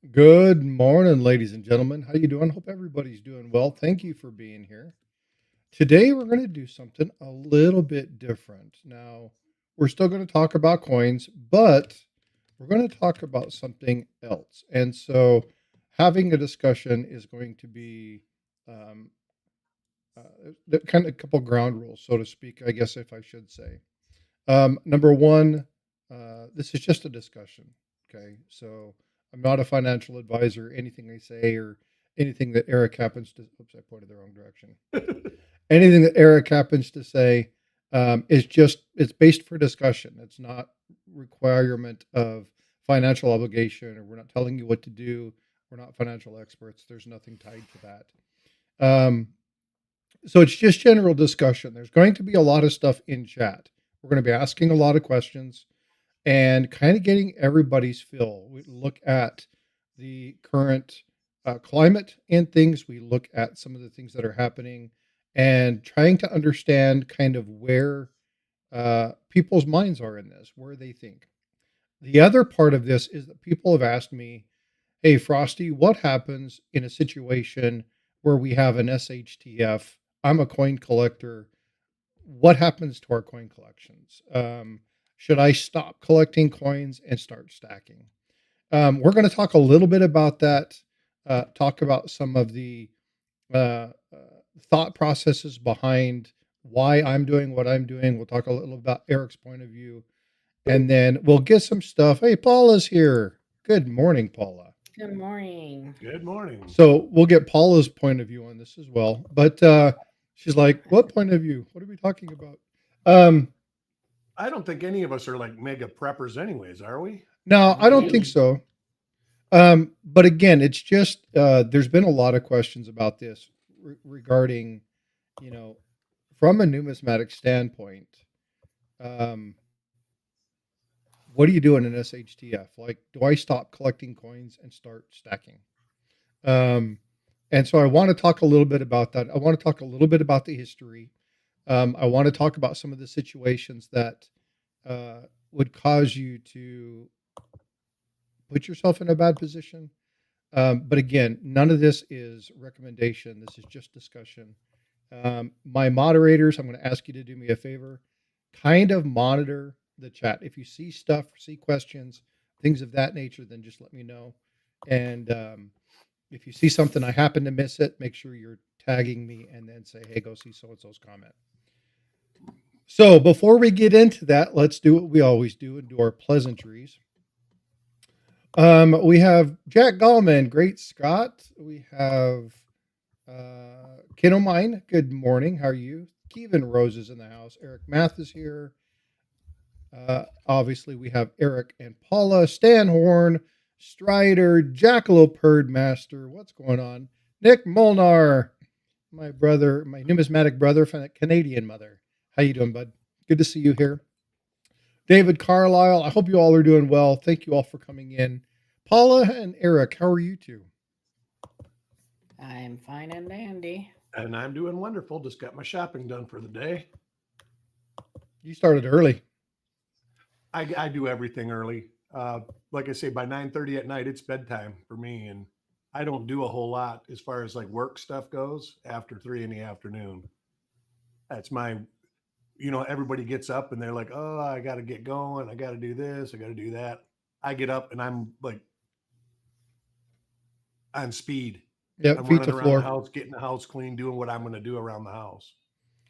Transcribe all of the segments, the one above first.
Good morning, ladies and gentlemen. How you doing? Hope everybody's doing well. Thank you for being here. Today we're going to do something a little bit different. Now, we're still going to talk about coins, but we're going to talk about something else. And so, having a discussion is going to be um, kind of a couple ground rules, so to speak, I guess, if I should say. Number one, this is just a discussion. Okay. So I'm not a financial advisor. Anything I say or anything that Eric happens to, oops, I pointed the wrong direction. Anything that Eric happens to say is just, it's based for discussion. It's not requirement of financial obligation, or we're not telling you what to do. We're not financial experts. There's nothing tied to that. So it's just general discussion. There's going to be a lot of stuff in chat. We're going to be asking a lot of questions and kind of getting everybody's feel. We look at the current climate and things. We look at some of the things that are happening and trying to understand kind of where people's minds are in this, where they think. The other part of this is that people have asked me, hey, Frosty, what happens in a situation where we have an SHTF? I'm a coin collector. What happens to our coin collections? Should I stop collecting coins and start stacking? We're going to talk a little bit about that, talk about some of the uh, uh, thought processes behind why I'm doing what I'm doing. We'll talk a little about Eric's point of view, and then we'll get some stuff. Hey, Paula's here. Good morning, Paula. Good morning. Good morning. So we'll get Paula's point of view on this as well. But she's like, what point of view? What are we talking about? Um, I don't think any of us are like mega preppers, anyways, are we? no, I don't think Really? so. But again, it's just there's been a lot of questions about this regarding, you know, from a numismatic standpoint, um, what do you do in an SHTF? Like, do I stop collecting coins and start stacking? Um, and so I want to talk a little bit about that. I want to talk a little bit about the history. I want to talk about some of the situations that would cause you to put yourself in a bad position. But again, none of this is recommendation. This is just discussion. My moderators, I'm going to ask you to do me a favor. Kind of monitor the chat. If you see stuff, see questions, things of that nature, then just let me know. And if you see something, I happen to miss it, make sure you're tagging me and then say, hey, go see so and so's comment. So before we get into that, let's do what we always do and do our pleasantries. We have Jack Gallman, Great Scott. We have Ken O'Mine. Good morning. How are you? Kevin Rose is in the house. Eric Math is here. Obviously, we have Eric and Paula, Stan Horn, Strider, Jackalope Herdmaster. What's going on? Nick Molnar, my brother, my numismatic brother from the Canadian mother. How you doing, bud? Good to see you here. David Carlisle, I hope you all are doing well. Thank you all for coming in. Paula and Eric, how are you two? I'm fine and dandy. And I'm doing wonderful. Just got my shopping done for the day. You started early. I do everything early. Like I say, by 9:30 at night, it's bedtime for me. And I don't do a whole lot as far as like work stuff goes after 3 in the afternoon. That's my, everybody gets up and they're like, oh, I got to get going. I got to do this. I got to do that. I get up and I'm like on speed. Yep, I'm feet running to around the floor. house, getting the house clean, doing what I'm going to do around the house.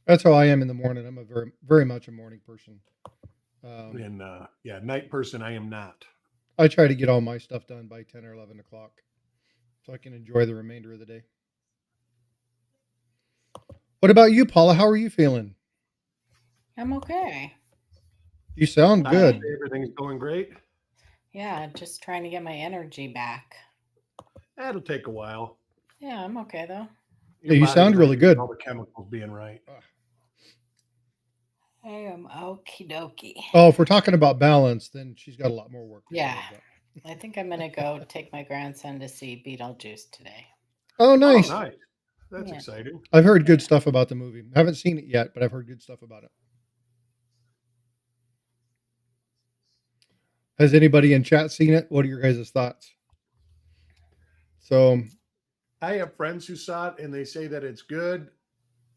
That's how I am in the morning. I'm a very, very much a morning person. And yeah, night person, I am not. I try to get all my stuff done by 10 or 11 o'clock so I can enjoy the remainder of the day. What about you, Paula? How are you feeling? I'm okay. You sound I would good. say everything's going great. Yeah, just trying to get my energy back. That'll take a while. Yeah, I'm okay though. Yeah, Your you body's sound not really using good. all the chemicals being right. I am okie dokie. Oh, if we're talking about balance, then she's got a lot more work to do. Yeah, I think I'm gonna go take my grandson to see Beetlejuice today. Oh, Oh, nice. nice. That's Yeah. exciting. I've heard good Yeah. stuff about the movie. I haven't seen it yet, but I've heard good stuff about it. Has anybody in chat seen it? What are your guys' thoughts? So I have friends who saw it and they say that it's good,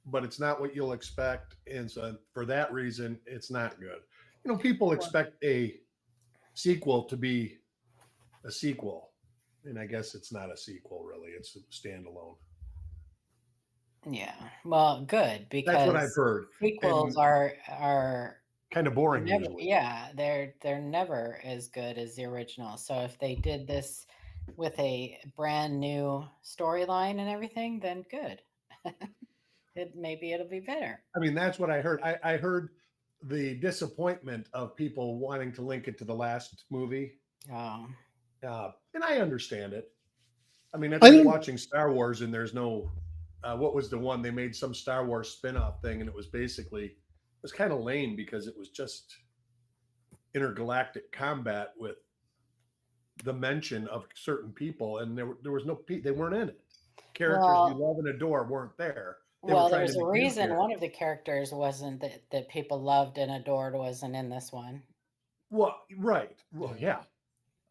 but it's not what you'll expect. And so for that reason, it's not good. You know, people expect a sequel to be a sequel. And I guess it's not a sequel, really. It's a standalone. Yeah. Well, good, That's what I've because heard. sequels And are kind of boring never, usually. yeah, they're never as good as the original. So if they did this with a brand new storyline and everything, then good. Maybe it'll be better. I mean, that's what I heard. I heard the disappointment of people wanting to link it to the last movie. Oh, And I understand it. I mean, that's I like don't. watching Star Wars and there's no, what was the one? They made some Star Wars spin-off thing and it was basically, it was kind of lame because it was just intergalactic combat with the mention of certain people and there was no, they weren't in it. Characters you well, love and adore weren't there. They were well, trying to there's a make new reason characters. one of the characters wasn't that people loved and adored wasn't in this one. Well, right. Well, yeah.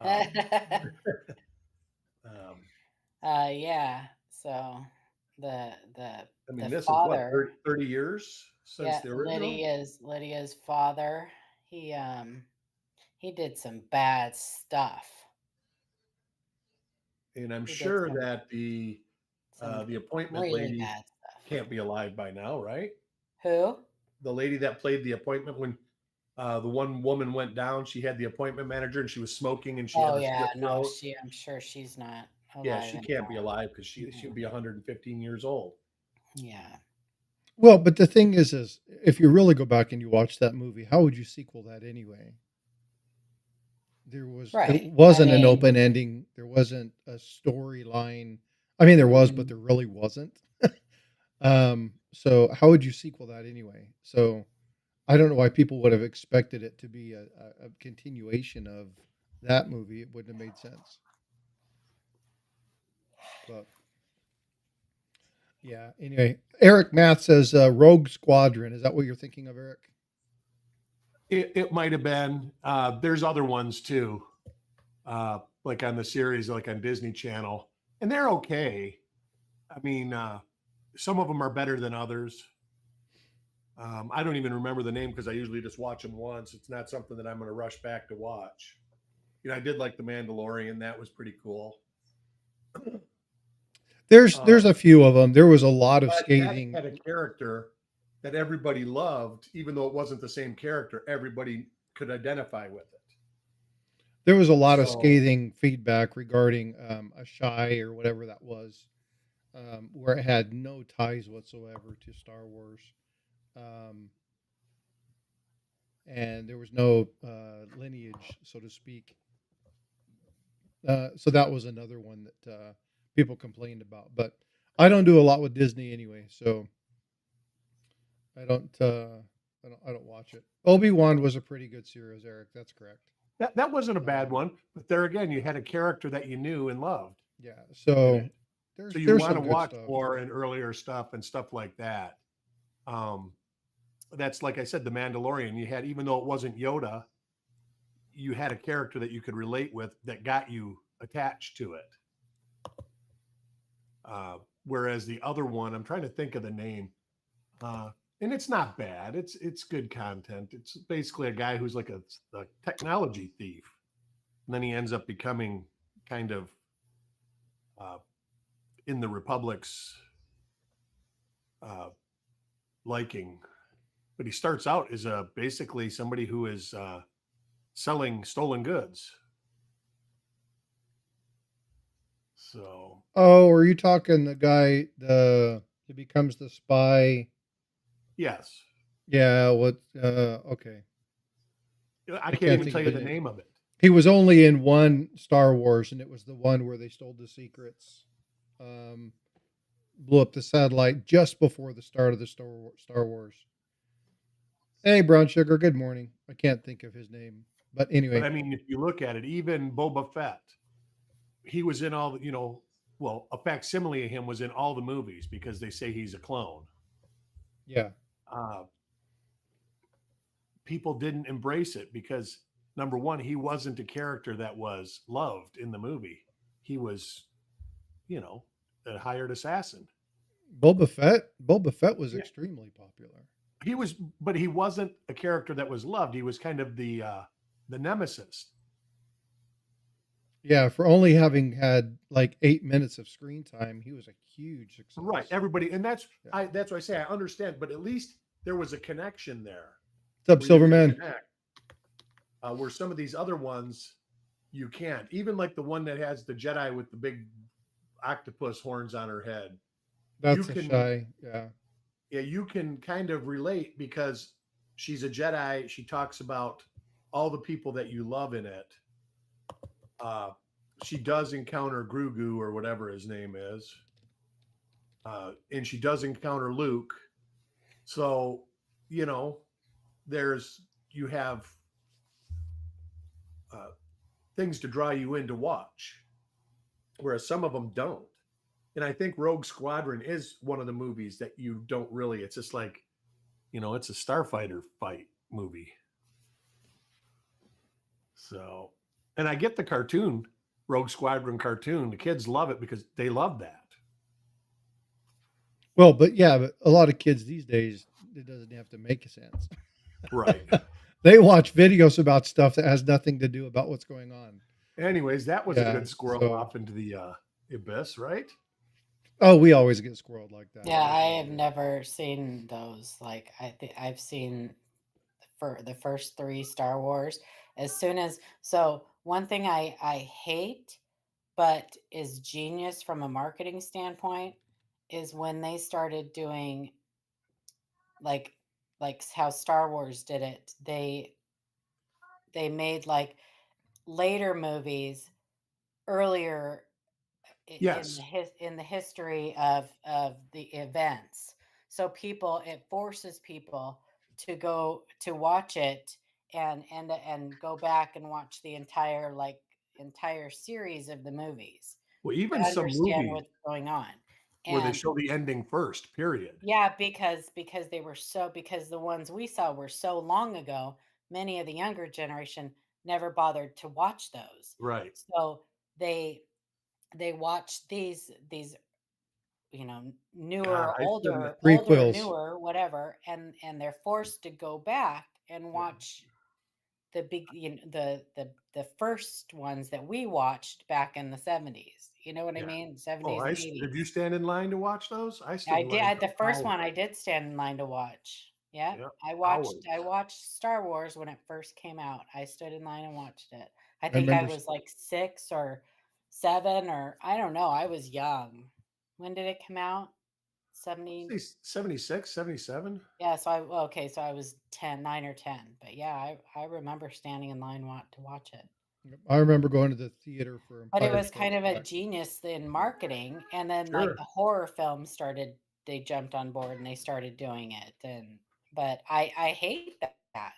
Um, um, Yeah. So the I mean, the this is what, father, 30 years since yeah, the original? Lydia's father, he did some bad stuff. And I'm He did sure that some the appointment really lady bad stuff. can't be alive by now, right? Who? The lady that played the appointment when the one woman went down, she had the appointment manager and she was smoking and she had Oh the yeah, split no, throat. I'm sure she's not Yeah, alive she can't be anymore. alive because she'll Mhm. be 115 years old. Yeah. Well, but the thing is if you really go back and you watch that movie, how would you sequel that anyway? It Right. I wasn't an mean, open ending. There wasn't a storyline. I mean, there was, but mhm. there really wasn't. So how would you sequel that anyway? So I don't know why people would have expected it to be a continuation of that movie. It wouldn't have made sense. But yeah. Anyway, Eric Math says Rogue Squadron. Is that what you're thinking of, Eric? It might have been. There's other ones too, like on the series, like on Disney Channel, and they're okay. I mean, some of them are better than others. I don't even remember the name because I usually just watch them once. It's not something that I'm going to rush back to watch. You know, I did like The Mandalorian. That was pretty cool. There's a Um, few of them. There was a lot of but that scathing. had a character that everybody loved, even though it wasn't the same character. Everybody could identify with it. There was a lot of So, scathing feedback regarding a shy or whatever that was, where it had no ties whatsoever to Star Wars, um, and there was no lineage, so to speak. So that was another one that people complained about. But I don't do a lot with Disney anyway, so I don't. I don't watch it. Obi-Wan was a pretty good series, Eric. That's correct. that wasn't a bad Um, one, but there again, you had a character that you knew and loved yeah. in So it. So you there's want to some good watch stuff. more and earlier stuff and stuff like that. Um, that's like I said, the Mandalorian. You had, even though it wasn't Yoda, you had a character that you could relate with that got you attached to it. Uh, Whereas the other one, I'm trying to think of the name, uh, and it's not bad. It's good content. It's basically a guy who's like a technology thief, and then he ends up becoming kind of uh, in the Republic's uh, liking. But he starts out as a basically somebody who is selling stolen goods. So Oh, are you talking the guy the he becomes the spy? yes, Yeah, what okay. I I can't can't even think tell of you his the name. name of it. He was only in one Star Wars and it was the one where they stole the secrets. Um Blew up the satellite just before the start of the Star Wars. Hey, Brown Sugar, good morning. I can't think of his name. But But anyway, I mean, if you look at it, even Boba Fett, he was in all the, well, a facsimile of him was in all the movies because they say he's a clone. yeah. Uh, People didn't embrace it because number one, he wasn't a character that was loved in the movie. He was a hired assassin. Boba Fett was Yeah. extremely popular. He was, but he wasn't a character that was loved. He was kind of the nemesis. Yeah, for only having had like 8 minutes of screen time, he was a huge success. Right. Everybody, and that's Yeah. that's why I say I understand, but at least there was a connection there. What's up, where you could Silverman? connect, where some of these other ones you can't. Even like the one that has the Jedi with the big octopus horns on her head. That's You a can- shy. Yeah. Yeah, you can kind of relate because she's a Jedi. She talks about all the people that you love in it. She does encounter Grogu or whatever his name is. And she does encounter Luke. So, you have things to draw you in to watch, whereas some of them don't. And I think Rogue Squadron is one of the movies that you don't really, it's just like, it's a starfighter fight movie. So, and I get the cartoon, Rogue Squadron cartoon. The kids love it because they love that. Well, but a lot of kids these days, it doesn't have to make sense. Right. They watch videos about stuff that has nothing to do about what's going on. Anyways, that was a good squirrel so- off into the abyss, right? Oh, we always get squirreled like that. Yeah, I have never seen those. Like I think I've seen for the first 3 Star Wars. So one thing I hate, but is genius from a marketing standpoint, is when they started doing like how Star Wars did it. They made like later movies earlier Yes. in the history of the events. So it forces people to go to watch it and go back and watch the entire series of the movies Well, to even some understand movies what's going on. where they And show the ending first, period. yeah, because because the ones we saw were so long ago, many of the younger generation never bothered to watch those. Right. So they watch these newer, I older, Prequels. newer, whatever, and they're forced to go back and watch the big, the first ones that we watched back in the 70s. You know what I Yeah. mean? 70s and 80s. Did you stand in line to watch those? I stood I in did. line for The first one hours. I did stand in line to watch. Yeah. Yeah, I hours. watched Star Wars when it first came out. I stood in line and watched it. I I think I remember was like 6 or 7, or I don't know. I was young. When did it come out? 70. 76, 77. Yeah, so I was 9 or 10. But yeah, I remember standing in line to watch it. I remember going to the theater for But it Empire was kind of Strikes a Back. genius in marketing, and then like Sure. the horror films started. They jumped on board and they started doing it, but I hate that.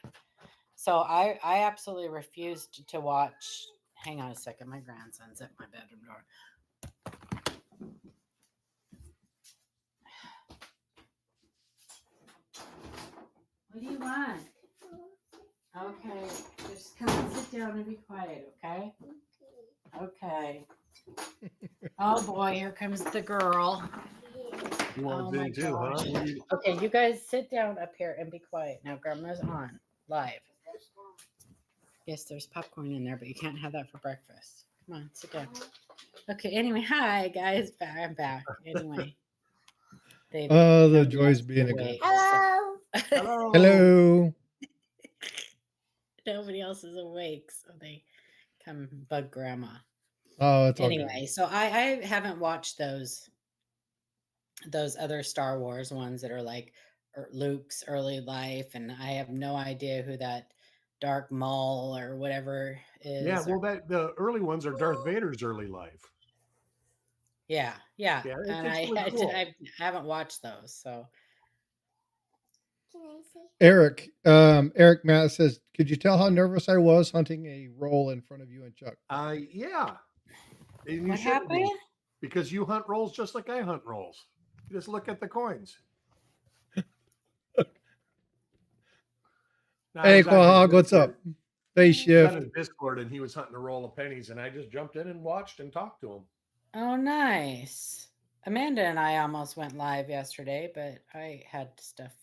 So I absolutely refused to watch. Hang on a second, my grandson's at my bedroom door. What do you want? Okay, just come and sit down and be quiet, okay? Okay. Oh boy, here comes the girl. You Oh want my in too, huh? gosh. Okay, you guys sit down up here and be quiet. Now grandma's on live. Yes, there's popcorn in there, but you can't have that for breakfast. Come on, sit down. Okay, anyway, hi guys. I'm back. Anyway. The nobody joys else being is a good. awake. Hello. Hello. Hello. Nobody else is awake, so they come bug grandma. Oh, it's all good. Anyway, so I haven't watched those other Star Wars ones that are like Luke's early life, and I have no idea who that Dark Maul or whatever is. Yeah, well, the early ones are Darth Vader's early life. Yeah, Yeah, and it's really cool. I haven't watched those, so Can I see? Eric Matt says, could you tell how nervous I was hunting a roll in front of you and Chuck? Yeah. And you what shouldn't be, happened? because you hunt rolls just like I hunt rolls. You just look at the coins. Now, I Hey, was on his Quahog, what's up? Discord- Face he was shift. on his Discord, and he was hunting a roll of pennies, and I just jumped in and watched and talked to him. Oh, nice. Amanda and I almost went live yesterday, but I had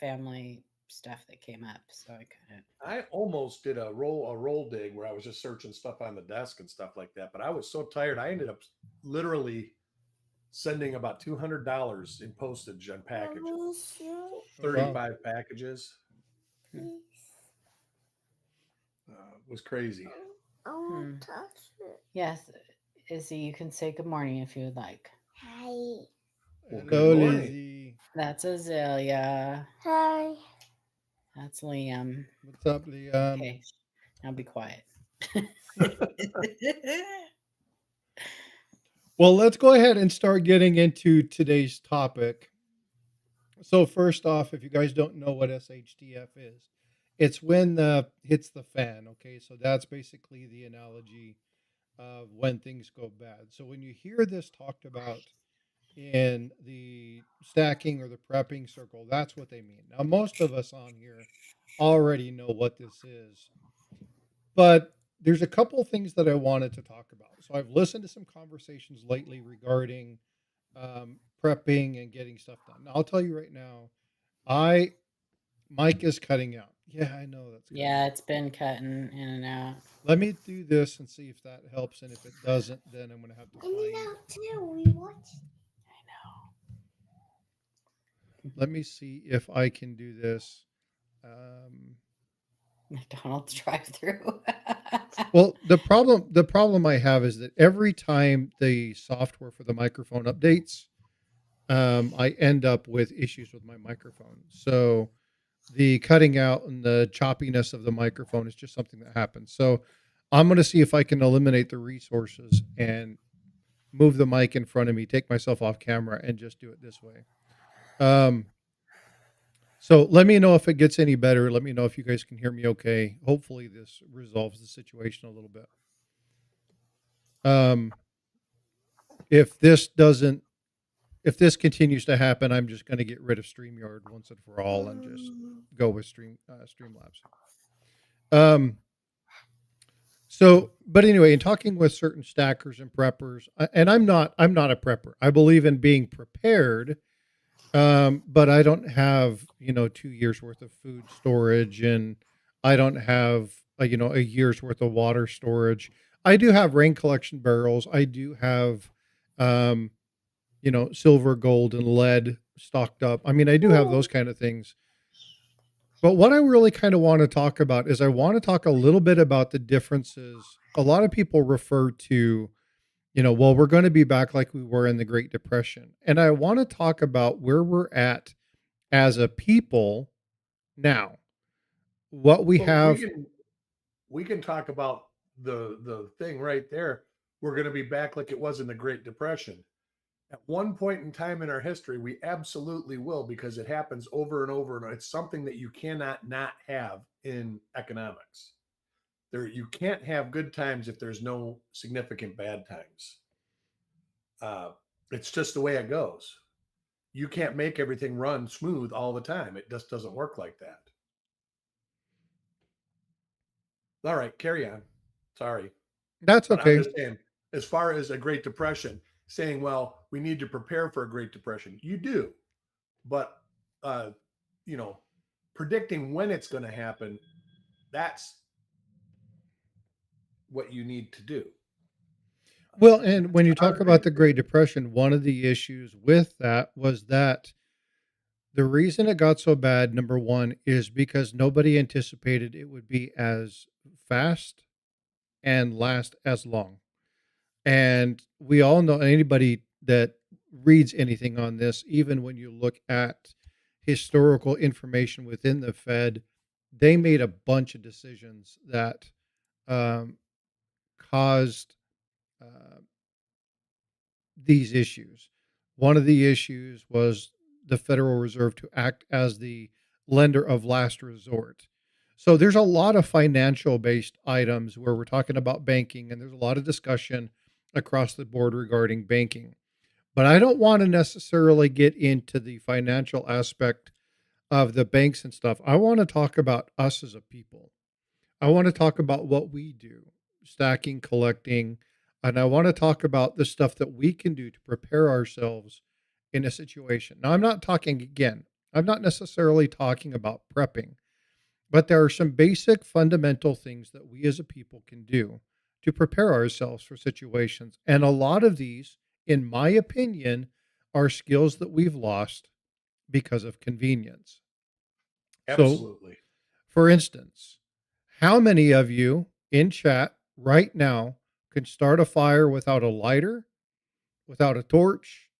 family stuff that came up, so I couldn't. I almost did a roll dig where I was just searching stuff on the desk and stuff like that, but I was so tired. I ended up literally sending about $200 in postage on packages, Oh, wow. 35 packages. Hmm. Was crazy. I Hmm. won't touch it. Yes, Izzy, you can say good morning if you would like. Hi. Well, Hello, good morning. Lizzie. That's Azalea. Hi. That's Liam. What's up, Liam? Okay, now be quiet. Well, let's go ahead and start getting into today's topic. So first off, if you guys don't know what SHTF is, it's when the hits the fan. Okay, so that's basically the analogy of when things go bad. So when you hear this talked about in the stacking or the prepping circle, that's what they mean. Now, most of us on here already know what this is, but there's a couple things that I wanted to talk about. So I've listened to some conversations lately regarding prepping and getting stuff done. Now, I'll tell you right now, Mike is cutting out. Yeah, I know that's cutting Yeah, out. it's been cutting in and out. Let me do this and see if that helps. And if it doesn't, then I'm going to have to I need find. out too. We watch. Let me see if I can do this. McDonald's drive-thru. Well, the problem I have is that every time the software for the microphone updates, I end up with issues with my microphone. So the cutting out and the choppiness of the microphone is just something that happens. So I'm going to see if I can eliminate the resources and move the mic in front of me, take myself off camera, and just do it this way. So let me know if it gets any better. Let me know if you guys can hear me okay. Hopefully this resolves the situation a little bit. If this continues to happen, I'm just going to get rid of StreamYard once and for all and just go with Streamlabs. So, but anyway, in talking with certain stackers and preppers, and I'm not a prepper. I believe in being prepared, but I don't have 2 years worth of food storage, and I don't have a year's worth of water storage. I do have rain collection barrels. I do have silver, gold, and lead stocked up. I mean, I do have those kind of things. But what I really kind of want to talk about is I want to talk a little bit about the differences. A lot of people refer to, well, we're going to be back like we were in the Great Depression. And I want to talk about where we're at as a people now. What we have. We can talk about the thing right there. We're going to be back like it was in the Great Depression. At one point in time in our history, we absolutely will, because it happens over and over. And it's something that you cannot not have in economics. You can't have good times if there's no significant bad times. It's just the way it goes. You can't make everything run smooth all the time. It just doesn't work like that. All right, carry on. Sorry. That's okay. I'm just saying, as far as a Great Depression, saying, well, we need to prepare for a Great Depression. You do. But, predicting when it's going to happen, that's what you need to do. Well, and when you talk about the Great Depression, one of the issues with that was that the reason it got so bad, number one, is because nobody anticipated it would be as fast and last as long. And we all know, anybody that reads anything on this, even when you look at historical information within the Fed, they made a bunch of decisions that caused these issues. One of the issues was the Federal Reserve to act as the lender of last resort. So there's a lot of financial based items where we're talking about banking, and there's a lot of discussion across the board regarding banking. But I don't want to necessarily get into the financial aspect of the banks and stuff. I want to talk about us as a people. I want to talk about what we do, stacking, collecting. And I want to talk about the stuff that we can do to prepare ourselves in a situation. Now, I'm not necessarily talking about prepping, but there are some basic fundamental things that we as a people can do to prepare ourselves for situations. And a lot of these, in my opinion, are skills that we've lost because of convenience. So, Absolutely. for instance, how many of you in chat right now can start a fire without a lighter, without a torch,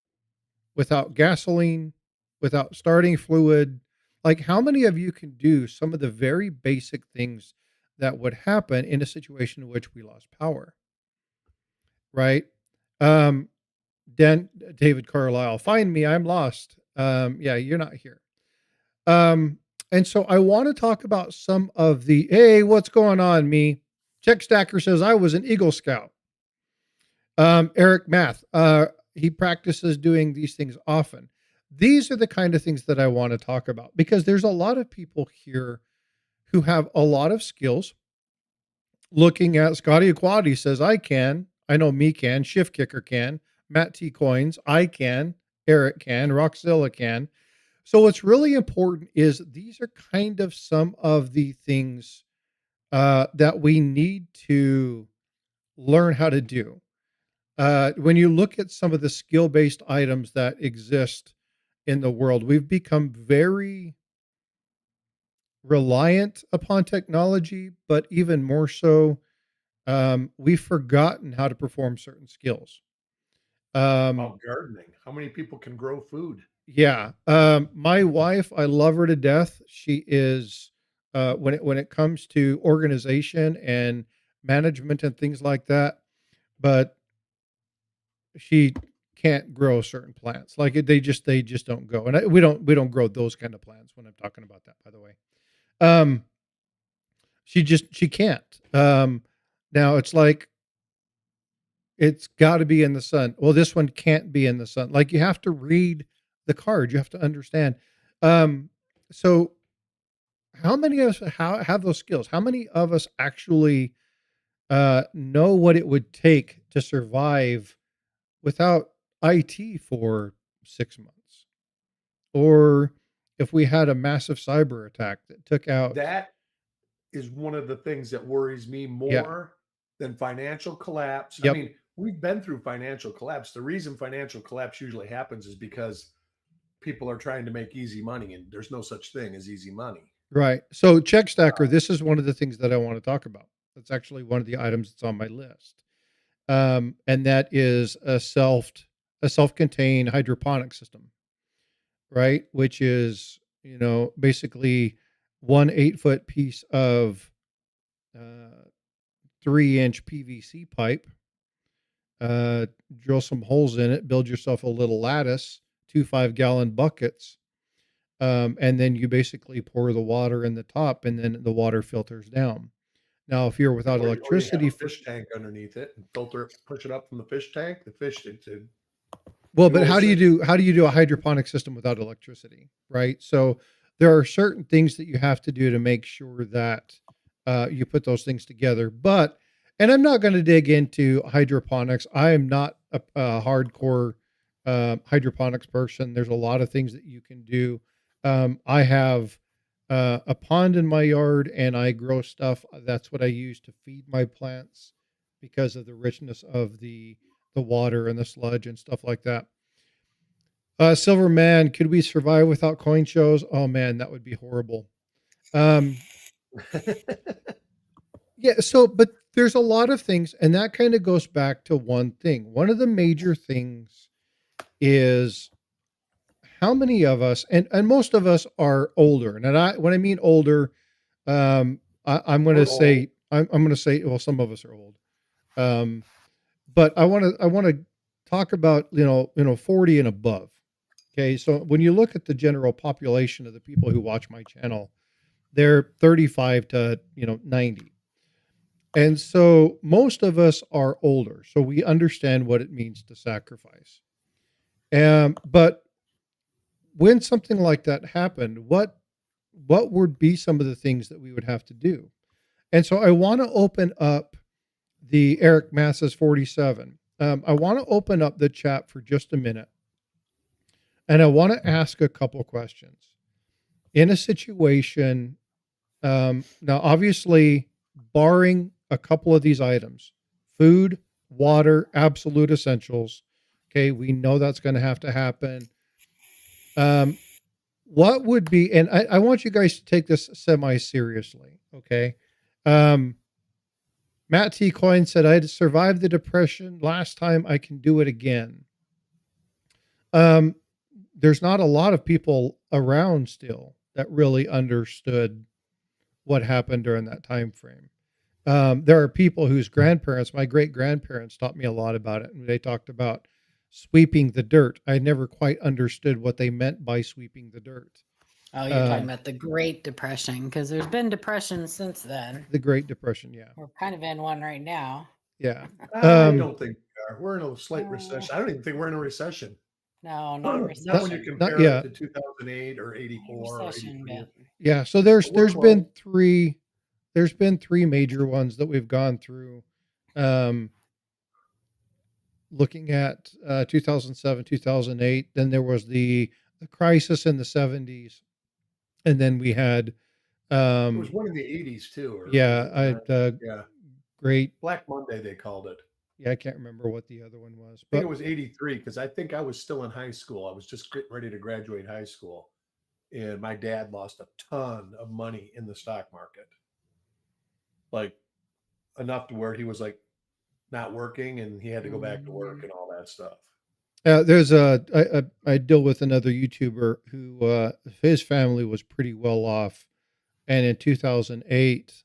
without gasoline, without starting fluid? Like, how many of you can do some of the very basic things that would happen in a situation in which we lost power? Right? Um, David Carlisle, find me. I'm lost. Yeah, you're not here. And so I want to talk about some of the, hey, what's going on, me? Check Stacker says I was an Eagle Scout. Eric Math, he practices doing these things often. These are the kind of things that I want to talk about because there's a lot of people here who have a lot of skills. Looking at Scotty Equality says, I can. I know me can. Shift Kicker can. Matt T Coins, I can. Eric can. Roxzilla can. So what's really important is these are kind of some of the things that we need to learn how to do. When you look at some of the skill-based items that exist in the world, we've become very reliant upon technology, but even more so, we've forgotten how to perform certain skills. About gardening. How many people can grow food? Yeah. My wife, I love her to death. She is, when it comes to organization and management and things like that, but she can't grow certain plants. Like they just don't go. And we don't grow those kind of plants when I'm talking about that, by the way. She can't. Now it's like, it's got to be in the sun. Well, this one can't be in the sun. Like you have to read the card. You have to understand. So how many of us have those skills? How many of us actually know what it would take to survive without IT for 6 months? Or if we had a massive cyber attack that took out. That is one of the things that worries me more than financial collapse. Yep. I mean, we've been through financial collapse. The reason financial collapse usually happens is because people are trying to make easy money, and there's no such thing as easy money. Right. So Check Stacker, this is one of the things that I want to talk about. That's actually one of the items that's on my list. And that is a self-contained hydroponic system, right? Which is, basically 1 8-foot piece of 3-inch PVC pipe, drill some holes in it, build yourself a little lattice, 2 5-gallon buckets. And then you basically pour the water in the top and then the water filters down. Now, if you're without electricity, or you have a fish tank underneath it and filter it, push it up from the fish tank, the fish well, but how do you do a hydroponic system without electricity? Right. So there are certain things that you have to do to make sure that you put those things together. And I'm not going to dig into hydroponics. I am not a hardcore hydroponics person. There's a lot of things that you can do. I have a pond in my yard and I grow stuff. That's what I use to feed my plants because of the richness of the water and the sludge and stuff like that. Silver Man, could we survive without coin shows? Oh man, that would be horrible. Yeah. So, but there's a lot of things, and that kind of goes back to one thing. One of the major things is how many of us, and most of us are older. And when I mean older, I'm going to say, I'm going to say, well, some of us are old. But I want to talk about, 40 and above. Okay. So when you look at the general population of the people who watch my channel, they're 35 to, 90. And so most of us are older. So we understand what it means to sacrifice. But when something like that happened, what would be some of the things that we would have to do? And so I want to open up the Eric Masses 47. I want to open up the chat for just a minute, and I want to ask a couple questions. In a situation, now obviously, barring a couple of these items, food, water, absolute essentials. Okay, we know that's going to have to happen. What would be, and I want you guys to take this semi-seriously, okay? Matt T. Coyne said, I had survived the depression last time, I can do it again. There's not a lot of people around still that really understood what happened during that time frame. There are people whose grandparents, my great grandparents, taught me a lot about it, and they talked about sweeping the dirt. I never quite understood what they meant by sweeping the dirt. Oh, you're talking about the Great Depression, because there's been depression since then. The Great Depression, yeah. We're kind of in one right now. Yeah. I don't think we are. We're in a slight recession. I don't even think we're in a recession. No, not a recession. Not when you compare it to 2008 or 84 or 83. Yeah, so there's been three major ones that we've gone through. Looking at 2007, 2008, then there was the crisis in the 70s, and then we had it was one in the 80s too. Great Black Monday they called it. Yeah, I can't remember what the other one was. I think it was 83 because I think I was still in high school. I was just getting ready to graduate high school, and my dad lost a ton of money in the stock market, like enough to where he was like not working and he had to go back to work and all that stuff. There's I deal with another YouTuber who his family was pretty well off, and in 2008,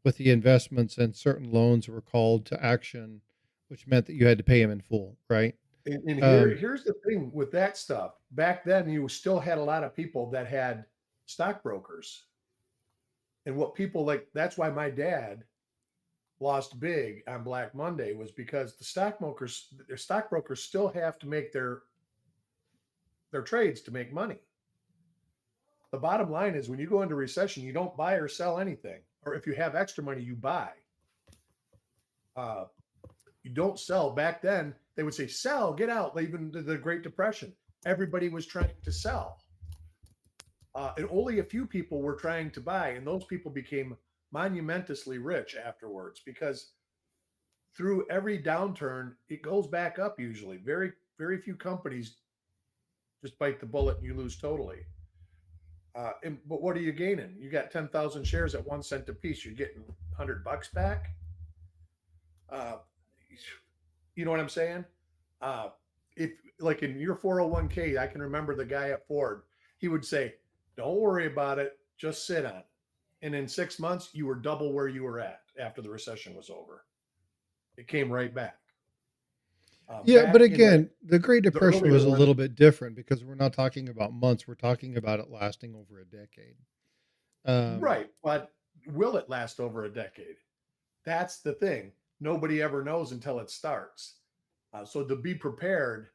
with the investments and certain loans were called to action, which meant that you had to pay him in full, right? And here's the thing with that stuff. Back then, you still had a lot of people that had stockbrokers, and what people like. That's why my dad lost big on Black Monday, was because the stockbrokers still have to make their trades to make money. The bottom line is when you go into recession, you don't buy or sell anything. Or if you have extra money, you buy. You don't sell. Back then, they would say, sell, get out. Even the Great Depression, everybody was trying to sell. And only a few people were trying to buy. And those people became monumentously rich afterwards, because through every downturn, it goes back up usually. Very, very few companies just bite the bullet and you lose totally. But what are you gaining? You got 10,000 shares at 1 cent a piece. You're getting $100 back. You know what I'm saying? If like in your 401k, I can remember the guy at Ford, he would say, don't worry about it. Just sit on it. And in 6 months, you were double where you were at after the recession was over. It came right back. But again, the Great Depression was a little bit different because we're not talking about months. We're talking about it lasting over a decade. Right. But will it last over a decade? That's the thing. Nobody ever knows until it starts. So to be prepared,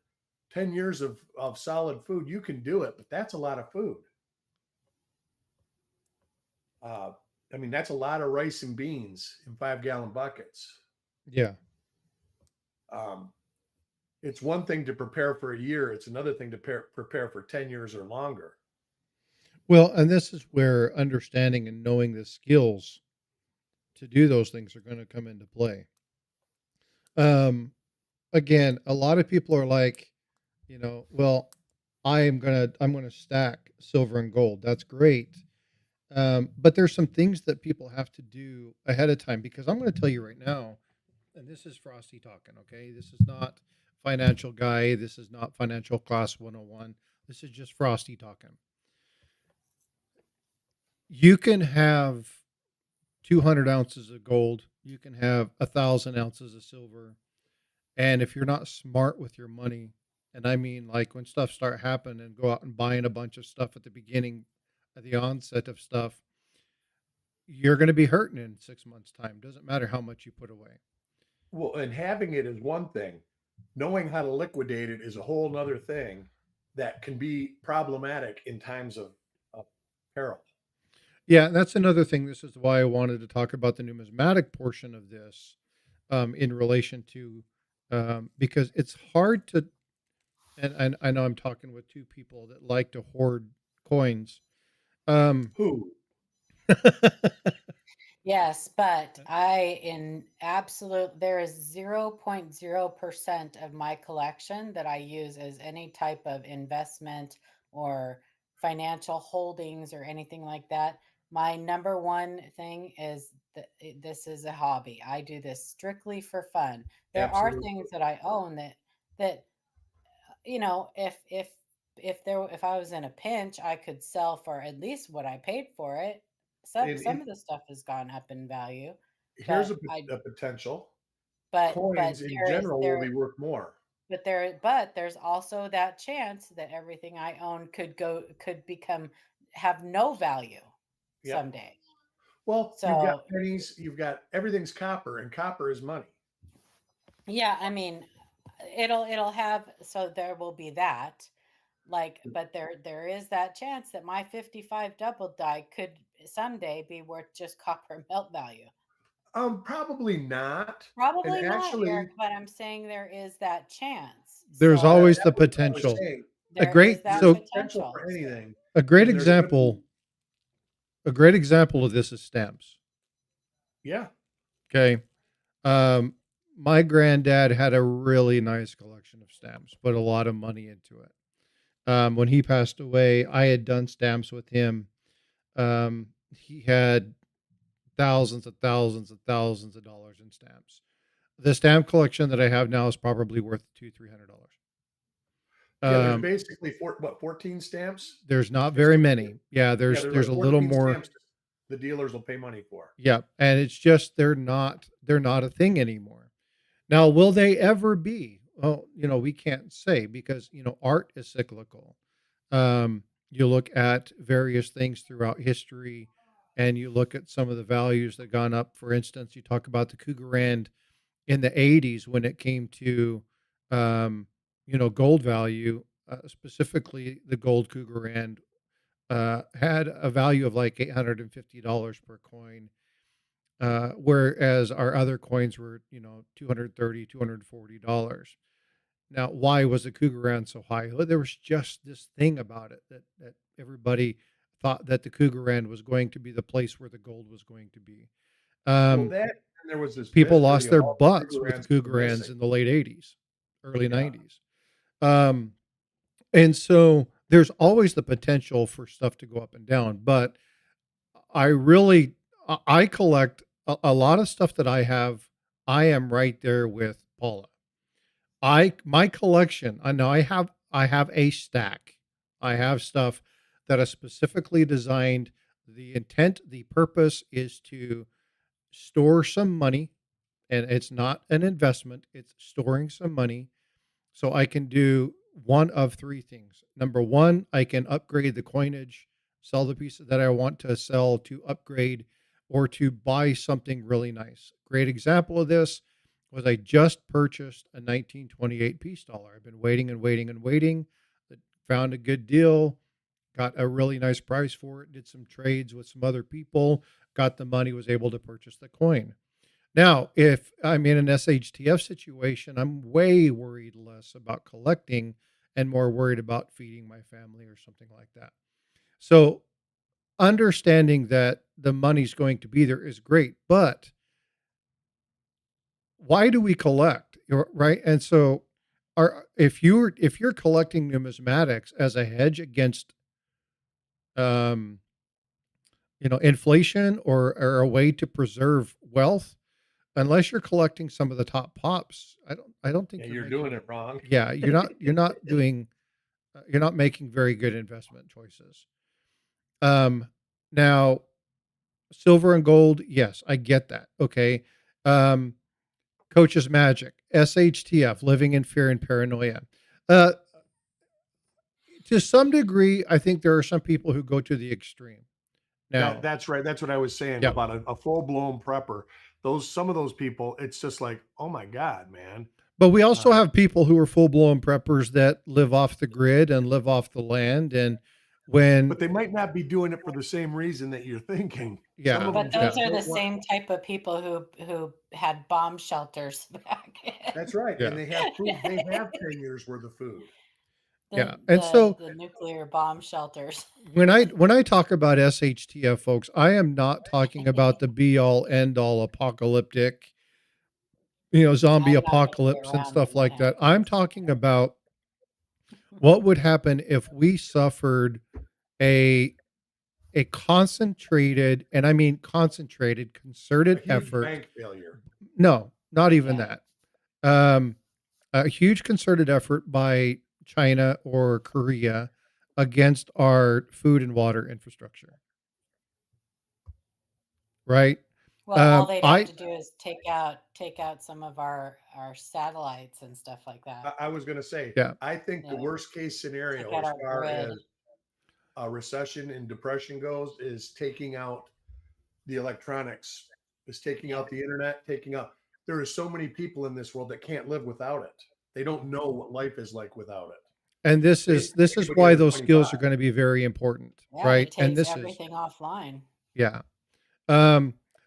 10 years of solid food, you can do it, but that's a lot of food. I mean, that's a lot of rice and beans in 5-gallon buckets. Yeah. It's one thing to prepare for a year. It's another thing to prepare for 10 years or longer. Well, and this is where understanding and knowing the skills to do those things are going to come into play. Again, a lot of people are like, well, I'm going to stack silver and gold. That's great. But there's some things that people have to do ahead of time, because I'm going to tell you right now, and this is Frosty talking, okay? This is not financial guy. This is not financial class 101. This is just Frosty talking. You can have 200 ounces of gold. You can have 1,000 ounces of silver. And if you're not smart with your money, and I mean like when stuff start happening and go out and buying a bunch of stuff at the beginning, at the onset of stuff, you're going to be hurting in 6 months' time. Doesn't matter how much you put away. Well, and having it is one thing. Knowing how to liquidate it is a whole nother thing that can be problematic in times of peril. Yeah, that's another thing. This is why I wanted to talk about the numismatic portion of this, in relation to, because it's hard to, and I know I'm talking with two people that like to hoard coins. Um, Who? Yes, but there is 0.0% of my collection that I use as any type of investment or financial holdings or anything like that. My number one thing is that this is a hobby. I do this strictly for fun. There are Absolutely. things that I own that if I was in a pinch, I could sell for at least what I paid for it. Some And of the stuff has gone up in value, here's but I a potential. but Coins in there is general will there be worth more. but there's also that chance that everything I own could have no value Yep. someday. Well, you've got So pennies, you've got everything's copper, and copper is money. yeah, I mean, it'll have so there will be that. But there is that chance that my 55 double die could someday be worth just copper melt value. Probably not. And Probably not, Eric, actually, but I'm saying there is that chance. there's that, always So the that was what I was potential. saying. A there is great that There's so potential potential. for anything, a great and there's going to example be, a great example of this is stamps. yeah. Okay. Um, my granddad had a really nice collection of stamps, put a lot of money into it. When he passed away, I had done stamps with him. He had thousands of dollars in stamps. The stamp collection that I have now is probably worth $200-300. Yeah, there's Um, basically 14 stamps. there's not It's very just, many. Yeah, yeah, there's there's there's like a little 14 more. stamps the dealers will pay money for. Yeah, and it's just they're not a thing anymore. Now, will they ever be? Well, we can't say because art is cyclical. You look at various things throughout history, and you look at some of the values that gone up. For instance, you talk about the Cougarand in the '80s when it came to, gold value. Specifically, the gold Cougarand had a value of like $850 per coin, whereas our other coins were, $240 Now, why was the Cougarand so high? Well, there was just this thing about it that everybody thought that the Cougarand was going to be the place where the gold was going to be. Well, Um, that and there was this People mystery lost of their all the butts with Krugerrands Cougarands missing. in the late '80s, early Yeah. '90s. Um, and so there's always the potential for stuff to go up and down, but I really I collect a lot of stuff that I have. I am right there with Paula. My collection. I know I have a stack. I have stuff that is specifically designed. The intent, the purpose is to store some money, and it's not an investment. It's storing some money so I can do one of three things. Number one, I can upgrade the coinage, sell the piece that I want to sell to upgrade or to buy something really nice. Great example of this was I just purchased a 1928 peace dollar. I've been waiting and waiting and waiting. Found a good deal, got a really nice price for it, did some trades with some other people, got the money, was able to purchase the coin. Now, if I'm in an SHTF situation, I'm way worried less about collecting and more worried about feeding my family or something like that. So, understanding that the money's going to be there is great, but why do we collect? Right? And so, if you're collecting numismatics as a hedge against um, inflation or a way to preserve wealth, unless you're collecting some of the top pops, I don't think Yeah, you're you're making. doing it wrong. Yeah, you're not making very good investment choices. Um, Now, silver and gold, yes, I get that. Okay. Um, Coach's Magic, SHTF, living in fear and paranoia. Uh, to some degree, I think there are some people who go to the extreme. Now, That's right. That's what I was saying yeah, about a full blown prepper. Some of those people, it's just like, oh my God, man. but we also Uh, have people who are full blown preppers that live off the grid and live off the land and when, But they might not be doing it for the same reason that you're thinking. Yeah, Some of But them those just are the don't want. same type of people who had bomb shelters back That's right, Yeah. and they have food. They have 10 years worth of food. Yeah. And so the nuclear bomb shelters. when I talk about SHTF, folks, I am not talking about the be all end all apocalyptic, zombie I'm not gonna be apocalypse and around stuff when like that. I'm happens. talking about what would happen if we suffered a concentrated, and I mean concentrated, A concerted huge effort. bank failure. No, not even Yeah. that. A huge concerted effort by China or Korea against our food and water infrastructure, right? Well, all they'd have I to do is take out some of our satellites and stuff like that. I was going to say, Yeah. I think the Yeah. worst case scenario Take out as our far grid. as a recession and depression goes is taking out the electronics, is taking out the internet, taking out. There are so many people in this world that can't live without it. They don't know what life is like without it. and this is Anybody why under those skills 25. are going to be very important, Yeah, right? it And takes this is everything offline. yeah.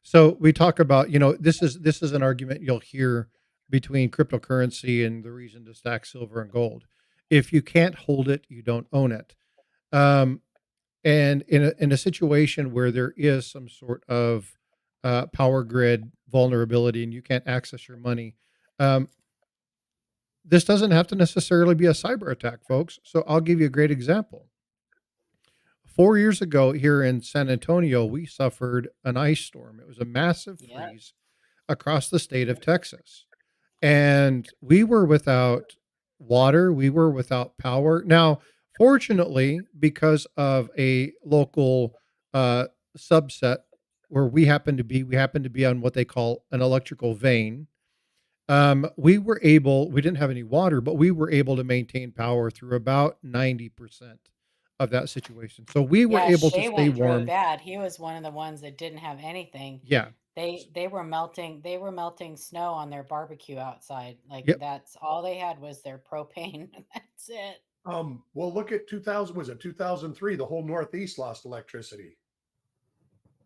So we talk about, this is an argument you'll hear between cryptocurrency and the reason to stack silver and gold. If you can't hold it, you don't own it. Um, and in a situation where there is some sort of power grid vulnerability and you can't access your money, um, this doesn't have to necessarily be a cyber attack, folks. So I'll give you a great example. 4 years ago here in San Antonio, we suffered an ice storm. It was a massive Yeah. freeze across the state of Texas. And we were without water, we were without power. Now, fortunately, because of a local subset where we happen to be on what they call an electrical vein. We didn't have any water, but we were able to maintain power through about 90% of that situation. So we were Yeah, able to Shay stay went through it warm. bad. He was one of the ones that didn't have anything. Yeah. They were melting snow on their barbecue outside. Like Yep. that's all they had was their propane. That's it. Well, look at 2000. Was it 2003? The whole Northeast lost electricity,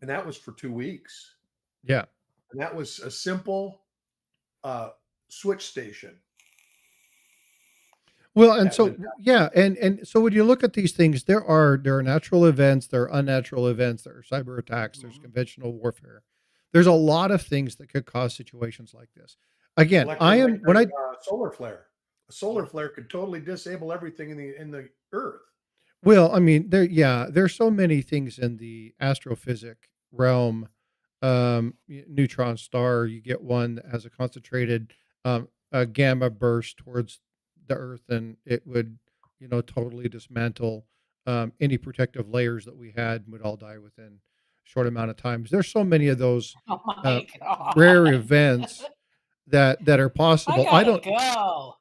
and that was for 2 weeks. Yeah. And that was a simple switch station. Well, and That so went down. yeah, and so when you look at these things, there are natural events, there are unnatural events, there are cyber attacks, there's Mhm. conventional warfare. There's a lot of things that could cause situations like this. Again, Solar flare. A solar flare could totally disable everything in the Earth. well, I mean, there's so many things in the astrophysic realm. Neutron star, you get one that has a concentrated a gamma burst towards the Earth, and it would, totally dismantle any protective layers that we had, and would all die within a short amount of times. There's so many of those Oh my god. rare events that are possible. I gotta go.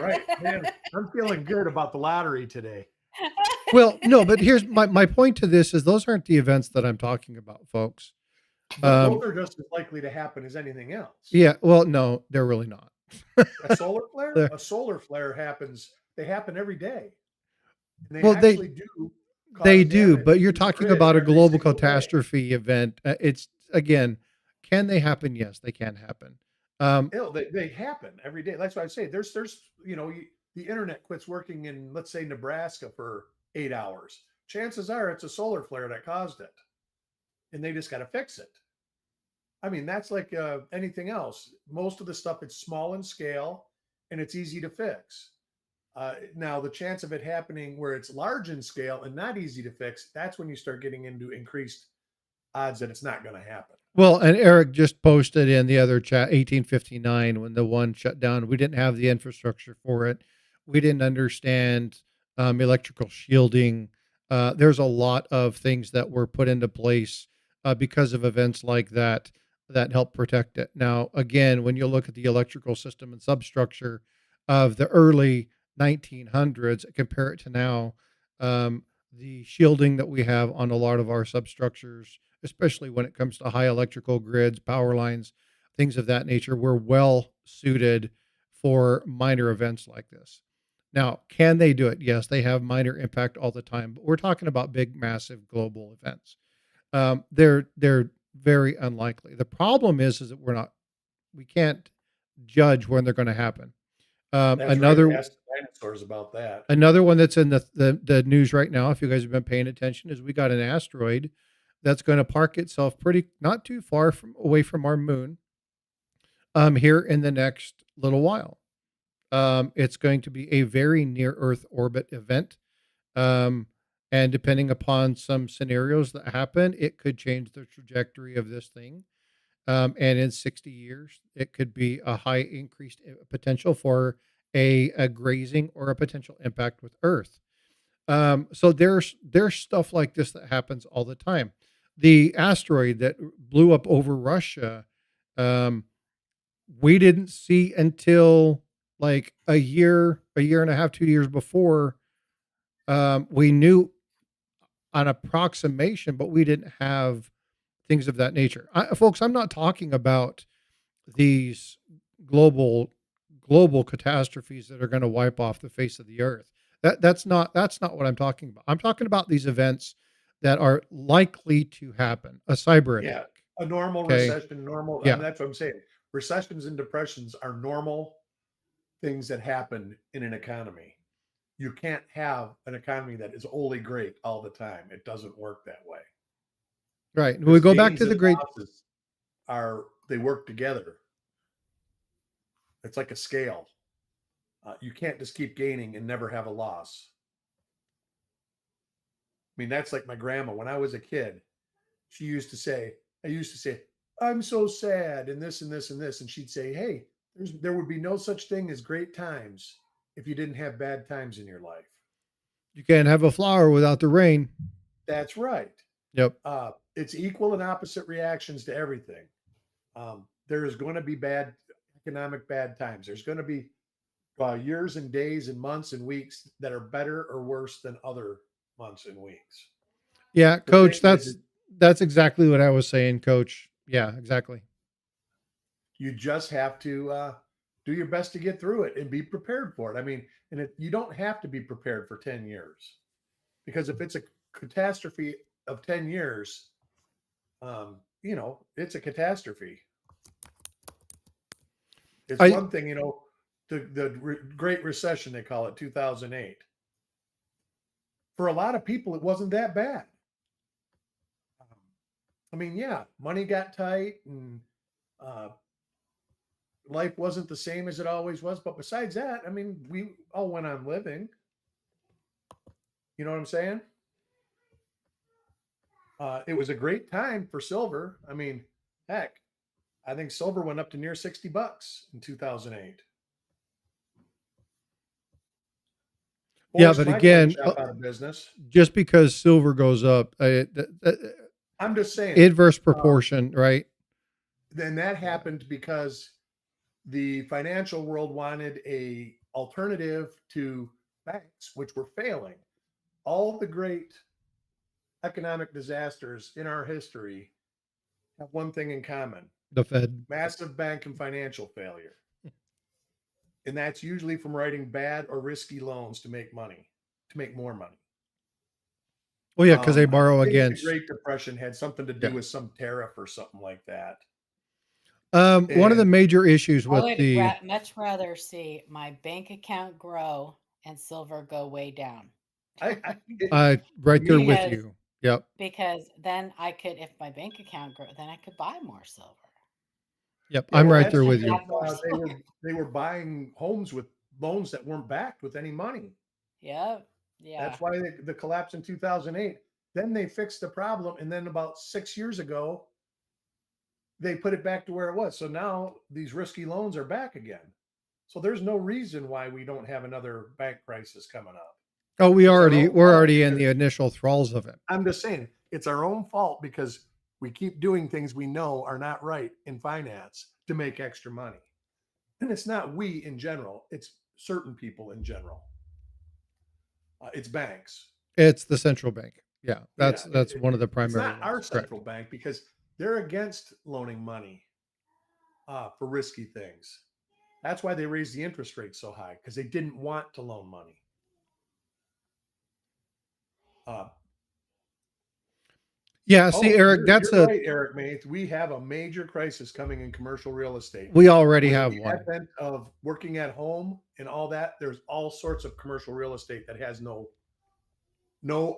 Right, man. I'm feeling good about the lottery today. Well, no, but here's my point to this is those aren't the events that I'm talking about, folks. But those are just as likely to happen as anything else. Yeah, well, no, they're really not. A solar flare? They're- A solar flare happens. They happen every day. And they Well, actually do. They cause do, damage but you're to the talking grid about a every global single day. catastrophe event. It's again, can they happen? Yes, they can happen. They happen every day. That's why I say there's the internet quits working in, let's say, Nebraska for 8 hours. Chances are it's a solar flare that caused it, and they just got to fix it. I mean, that's like anything else. Most of the stuff, it's small in scale and it's easy to fix. Now, the chance of it happening where it's large in scale and not easy to fix, that's when you start getting into increased odds that it's not going to happen. Well, and Eric just posted in the other chat 1859 when the one shut down. We didn't have the infrastructure for it. We didn't understand electrical shielding. There's a lot of things that were put into place because of events like that help protect it. Now, again, when you look at the electrical system and substructure of the early 1900s, compare it to now, the shielding that we have on a lot of our substructures, especially when it comes to high electrical grids, power lines, things of that nature, we're well suited for minor events like this. Now, can they do it? Yes, they have minor impact all the time, but we're talking about big, massive global events. They're very unlikely. The problem is that we can't judge when they're going to happen. That's right. Ask the dinosaurs about that. Another one that's in the news right now, if you guys have been paying attention, is we got an asteroid that's going to park itself not too far away from our moon, here in the next little while. It's going to be a very near Earth orbit event. And depending upon some scenarios that happen, it could change the trajectory of this thing. And in 60 years, it could be a high increased potential for a grazing or a potential impact with Earth. So there's stuff like this that happens all the time. The asteroid that blew up over Russia, we didn't see until like a year and a half, 2 years before. We knew an approximation, but we didn't have things of that nature. Folks, I'm not talking about these global catastrophes that are going to wipe off the face of the earth. That's not what I'm talking about. I'm talking about these events that are likely to happen. A cyber attack. A normal recession, normal. Yeah. That's what I'm saying. Recessions and depressions are normal things that happen in an economy. You can't have an economy that is only great all the time. It doesn't work that way. Right. We go back to the great. They work together. It's like a scale. You can't just keep gaining and never have a loss. I mean, that's like my grandma. When I was a kid, I used to say, I'm so sad and this and this and this. And she'd say, hey, there would be no such thing as great times if you didn't have bad times in your life. You can't have a flower without the rain. That's right. Yep. It's equal and opposite reactions to everything. There is going to be economic bad times. There's going to be years and days and months and weeks that are better or worse than other months and weeks. Yeah, Coach, that's exactly what I was saying, Coach. Yeah, exactly. You just have to do your best to get through it and be prepared for it. I mean, you don't have to be prepared for 10 years, because if it's a catastrophe of 10 years, it's a catastrophe. It's one thing, the Great Recession, they call it, 2008. For a lot of people, it wasn't that bad. I mean, yeah, money got tight and life wasn't the same as it always was. But besides that, I mean, we all went on living. You know what I'm saying? It was a great time for silver. I mean, heck, I think silver went up to near $60 in 2008. Yeah, but again, out of business. Just because silver goes up, I'm just saying, inverse proportion, right? Then that happened because the financial world wanted a alternative to banks, which were failing. All the great economic disasters in our history have one thing in common: the Fed. Massive bank and financial failure. And that's usually from writing bad or risky loans to make more money. Well, yeah, because they borrow against. The Great Depression had something to do with some tariff or something like that. One of the major issues with I would much rather see my bank account grow and silver go way down. Right there with you. Yep. Because then I could, if my bank account grew, then I could buy more silver. Yep, I'm right there with you. They were buying homes with loans that weren't backed with any money. Yep. Yeah. That's why the collapse in 2008. Then they fixed the problem, and then about 6 years ago, they put it back to where it was. So now these risky loans are back again. So there's no reason why we don't have another bank crisis coming up. Oh, we're already in the initial thralls of it. I'm just saying it's our own fault because we keep doing things we know are not right in finance to make extra money. And it's not we in general. It's certain people in general. It's banks. It's the central bank. Yeah, that's one of the primary. It's not our central bank because they're against loaning money for risky things. That's why they raised the interest rate so high, because they didn't want to loan money. Yeah, see, Eric, you're right, Eric Maith. We have a major crisis coming in commercial real estate. We already have the one. advent of working at home and all that, there's all sorts of commercial real estate that has no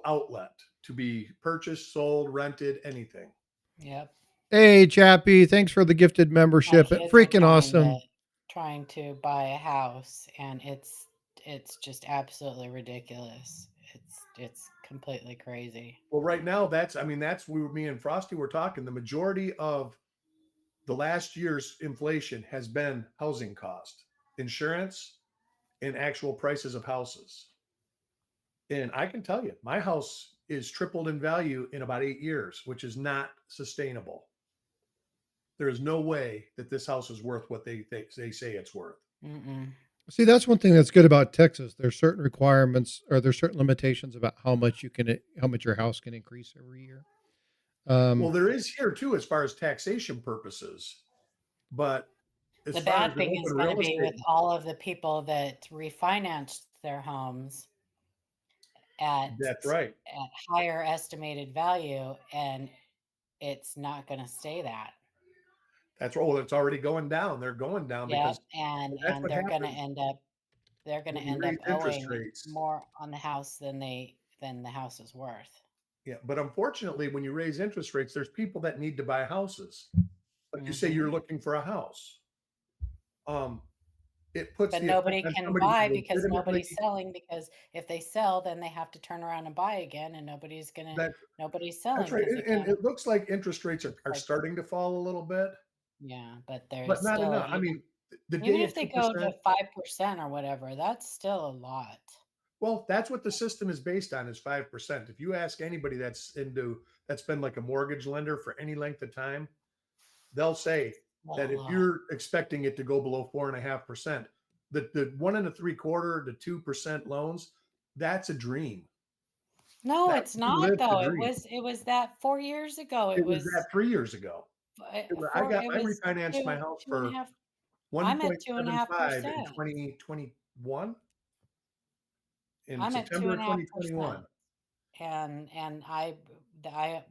outlet to be purchased, sold, rented, anything. Yep. Hey, Chappie, thanks for the gifted membership. Freaking awesome. Trying to buy a house, and it's just absolutely ridiculous. It's completely crazy. Well, right now, me and Frosty were talking. The majority of the last year's inflation has been housing cost, insurance, and actual prices of houses. And I can tell you, my house is tripled in value in about 8 years, which is not sustainable. There is no way that this house is worth what they say it's worth. Mm-mm. See, that's one thing that's good about Texas. There's certain requirements, or there's certain limitations about how much your house can increase every year. Well, there is here too, as far as taxation purposes. But the bad thing is going to be with all of the people that refinanced their homes that's right, at higher estimated value, and it's not going to stay that. That's it's already going down. They're going down because and they're going to end up owing more on the house than the house is worth. Yeah, but unfortunately, when you raise interest rates, there's people that need to buy houses. Like you say, you're looking for a house. It puts. But nobody can buy because nobody's selling. Because if they sell, then they have to turn around and buy again, and nobody's selling. That's right, and it looks like interest rates are starting to fall a little bit. Yeah, but not enough. I mean, even if they go to 5% or whatever, that's still a lot. Well, that's what the system is based on, is 5%. If you ask anybody that's been like a mortgage lender for any length of time, they'll say that if you're expecting it to go below 4.5%, the 1 3/4 to 2% loans, that's a dream. No, it's not though. It was that 4 years ago. It was that 3 years ago. I refinanced my house for 1.75 in 2021. In September of 2021. And I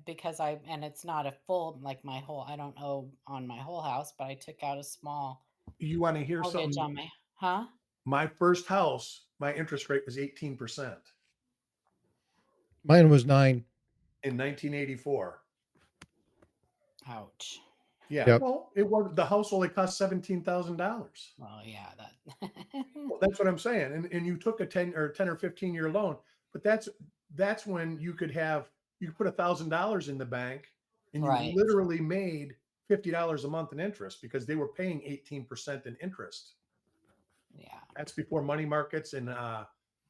because and it's not a full, like my whole, I don't owe on my whole house, but I took out a small. You want to hear something? On my first house, my interest rate was 18%. Mine was 9 in 1984. Ouch. Yeah. Yep. Well, the house only cost $17,000. Well, yeah, well, that's what I'm saying. And you took a 10 or 15 year loan, but that's when you could put $1,000 in the bank, and you literally made $50 a month in interest, because they were paying 18% in interest. Yeah. That's before money markets and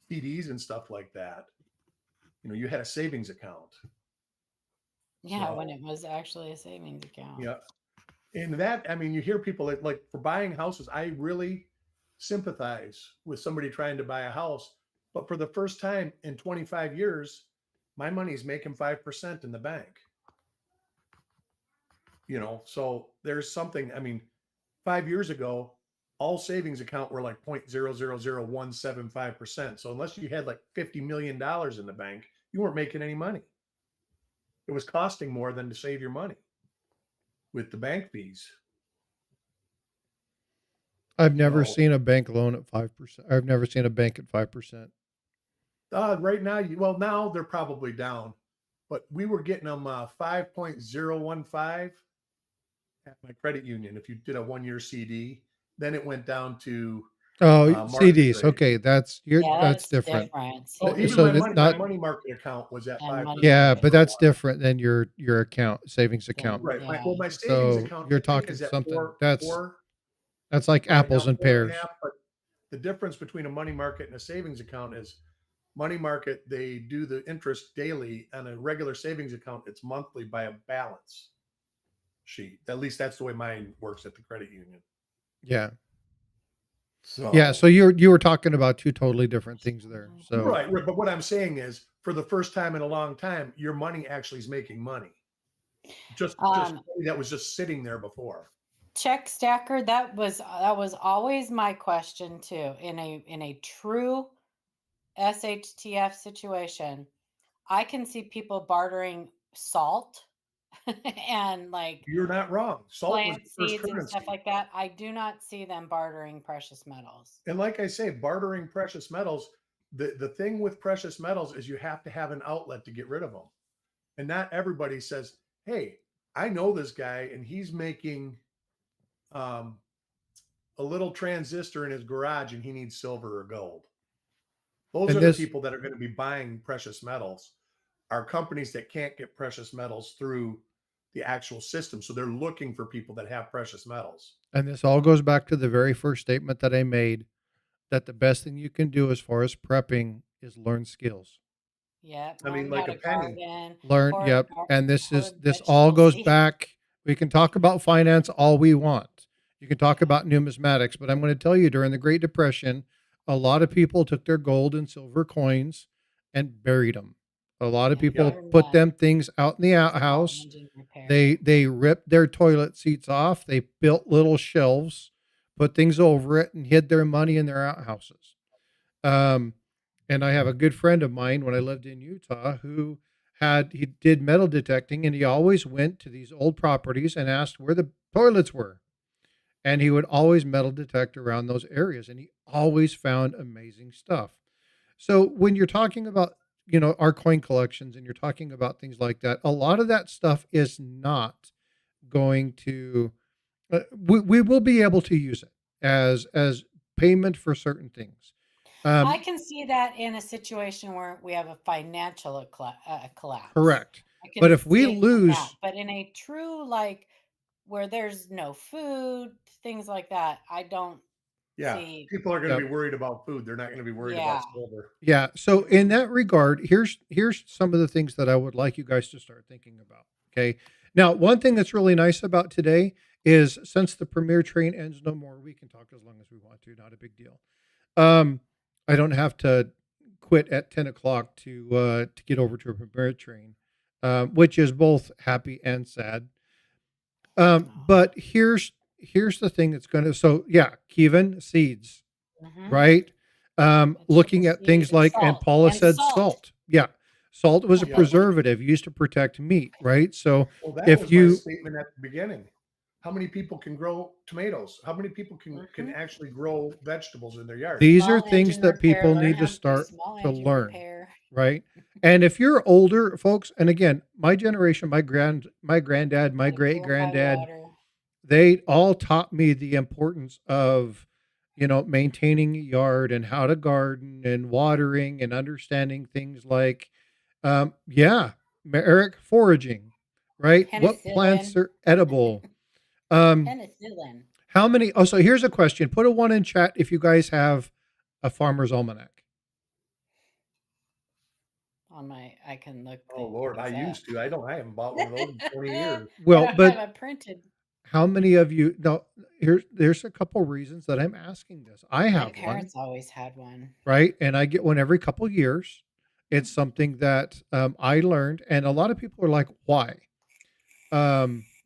CDs and stuff like that. You had a savings account. Yeah, when it was actually a savings account. Yeah. And that, you hear people like for buying houses, I really sympathize with somebody trying to buy a house. But for the first time in 25 years, my money's making 5% in the bank. So there's something, 5 years ago, all savings account were like 0.000175%. So unless you had like $50 million in the bank, you weren't making any money. It was costing more than to save your money with the bank fees. I've never seen a bank loan at 5%. I've never seen a bank at 5%. Right now, now they're probably down, but we were getting them 5.015 at my credit union. If you did a 1-year CD, then it went down to CDs. Rate. Okay, that's different. My money market account was at 5%. Yeah, but that's different than your account, savings account. Right. Yeah. My savings account. You're talking something that's like apples and pears. But the difference between a money market and a savings account is, money market, they do the interest daily. On a regular savings account, it's monthly by a balance sheet. At least that's the way mine works at the credit union. Yeah. So you were talking about two totally different things there. So right. But what I'm saying is, for the first time in a long time, your money actually is making money. Just money that was just sitting there before. check stacker, that was always my question too. In a true SHTF situation, I can see people bartering salt and like You're not wrong. Salt was plant the first seeds and stuff currency. like that. I do not see them bartering precious metals. And like I say, bartering precious metals, the thing with precious metals is you have to have an outlet to get rid of them. And not everybody says, hey, I know this guy and he's making a little transistor in his garage and he needs silver or gold. Those And are the this, people that are going to be buying precious metals, are companies that can't get precious metals through the actual system. So they're looking for people that have precious metals. and this all goes back to the very first statement that I made, that the best thing you can do as far as prepping is learn skills. Yeah, I mean, learn like how a to penny. garden, Learn, hoard yep. gar- And this hoard all vegetable goes seeds. back. We can talk about finance all we want. You can talk about numismatics, but I'm going to tell you, during the Great Depression, a lot of people took their gold and silver coins and buried them. A lot of Yeah, people learn put that them things out in the small outhouse. engine repair. They ripped their toilet seats off. They built little shelves, put things over it, and hid their money in their outhouses. And I have a good friend of mine when I lived in Utah who he did metal detecting, and he always went to these old properties and asked where the toilets were. And he would always metal detect around those areas, and he always found amazing stuff. So when you're talking about, our coin collections, and you're talking about things like that, a lot of that stuff is not going to, we will be able to use it as payment for certain things. I can see that in a situation where we have a financial collapse. Correct. I can But if we see that. lose, But in a true, like, where there's no food, things like that, I don't Yeah. see. People are going to Yep. be worried about food. They're not going to be worried Yeah. about silver. yeah. So in that regard, here's some of the things that I would like you guys to start thinking about. Okay. Now, one thing that's really nice about today is, since the premier train ends no more, we can talk as long as we want to. Not a big deal. I don't have to quit at 10 o'clock to get over to a premier train, which is both happy and sad. But here's the thing that's going to, so yeah, Kevin, seeds, right? Looking at things like, and Paula said salt. Yeah. Salt was a Yeah. preservative used to protect meat, right? So Well, that if was you, my statement at the beginning. How many people can grow tomatoes? How many people can actually grow vegetables in their yard? these Small are things engine that repair, people learn need how to do start small to engine learn, repair. right? And if you're older, folks, and again, my generation, my granddad, my Gotta great go by granddad, water. they all taught me the importance of, maintaining a yard and how to garden and watering and understanding things like, Eric, foraging, right? What plants Penicillin. are edible? Um, Penicillin. how many? Oh, so here's a question. Put a 1 in chat if you guys have a farmer's almanac. I can look. Oh Lord, I these used to. I haven't bought one of those in 20 years. Well, I don't but have it printed. how many of you? No, there's a couple reasons that I'm asking this. I My have one, parents always had one. right? And I get one every couple years. It's something that I learned, and a lot of people are like, "Why?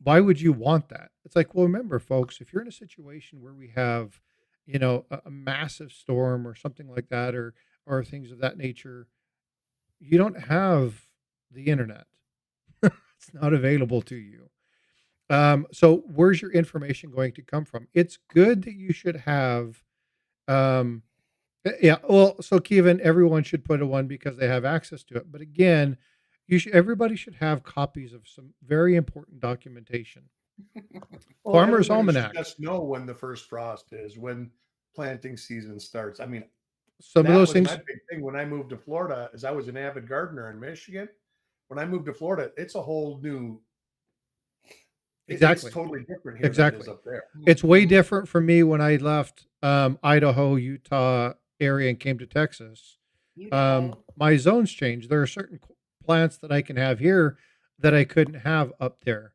Why would you want that?" It's like, well, remember, folks, if you're in a situation where we have, a massive storm or something like that, or things of that nature, you don't have the internet. It's not available to you. So where's your information going to come from? It's good that you should have, yeah. Well, so Kevin, everyone should put a 1 because they have access to it. But again, everybody should have copies of some very important documentation. Well, Farmer's everybody should Almanac. just know when the first frost is, when planting season starts. I mean, Some of that those was things. my big thing when I moved to Florida, is I was an avid gardener in Michigan. When I moved to Florida, it's a whole new. Exactly. It's totally different here Exactly. than it is up there. It's way different for me when I left Idaho, Utah area and came to Texas. My zones changed. There are certain plants that I can have here that I couldn't have up there.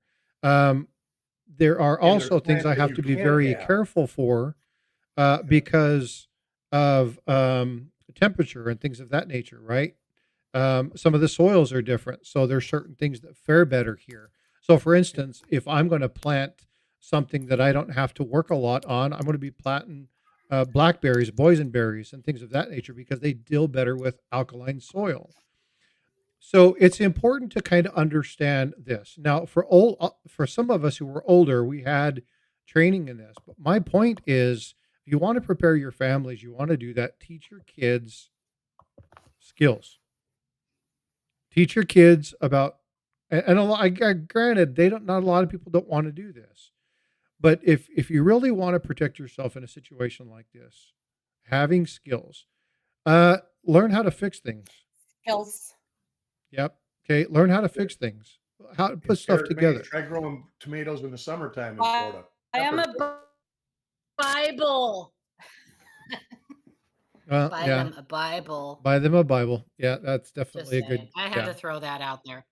There are And also there's things I plants that have you to be can't very have. careful for because of temperature and things of that nature, right? Some of the soils are different, so there's certain things that fare better here. So, for instance, if I'm going to plant something that I don't have to work a lot on. I'm going to be planting blackberries, boysenberries, and things of that nature because they deal better with alkaline soil. So it's important to kind of understand this. Now, for some of us who were older, we had training in this. But my point is, if you want to prepare your families, you want to do that. Teach your kids skills. Teach your kids about, and granted, they don't. Not a lot of people don't want to do this, but if you really want to protect yourself in a situation like this, having skills, learn how to fix things. Skills. Yep. Okay. Learn how to fix things, how to put stuff Eric Mays, together. try growing tomatoes in the summertime in I Florida. am Peppers. a Bible. Buy Yeah. them a Bible. Buy them a Bible. Yeah, that's Just definitely a good. saying. I had Yeah. to throw that out there.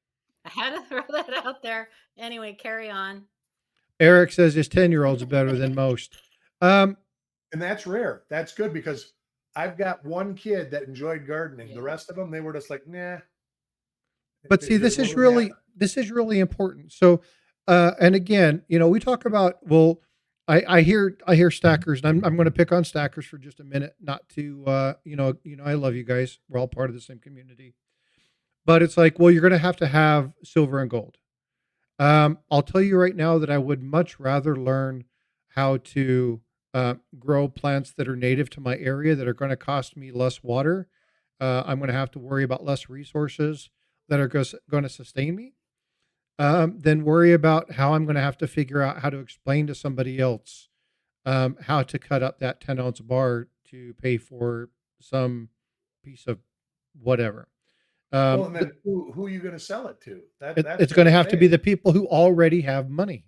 I had to throw that out there. Anyway, carry on. Eric says his 10-year-old's better than most. And that's rare. That's good because I've got one kid that enjoyed gardening. Yeah. The rest of them, they were just like, nah. But They see, just this is wasn't really happening. important. So, and again, we talk about, well, I hear stackers, and I'm going to pick on stackers for just a minute, not to, I love you guys. We're all part of the same community, but it's like, well, you're going to have silver and gold. I'll tell you right now that I would much rather learn how to grow plants that are native to my area that are going to cost me less water. I'm going to have to worry about less resources that are going to sustain me, than worry about how I'm going to have to figure out how to explain to somebody else how to cut up that 10-ounce bar to pay for some piece of whatever. Well, and then who are you going to sell it to? That's It's going to have to be the people who already have money.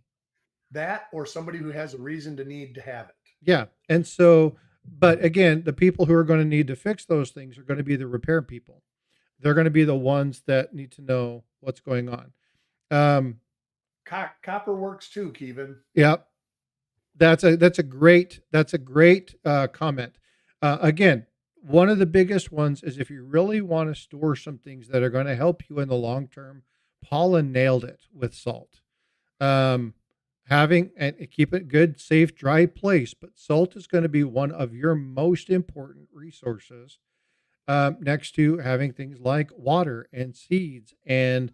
that or somebody who has a reason to need to have it. Yeah. And so, but again, the people who are going to need to fix those things are going to be the repair people. They're going to be the ones that need to know what's going on. Copper works too, Kevin. Yep. That's a great comment. Again, one of the biggest ones is if you really want to store some things that are going to help you in the long term. Paula nailed it with salt. Having and keep it good, safe, dry place. But salt is going to be one of your most important resources, next to having things like water and seeds. And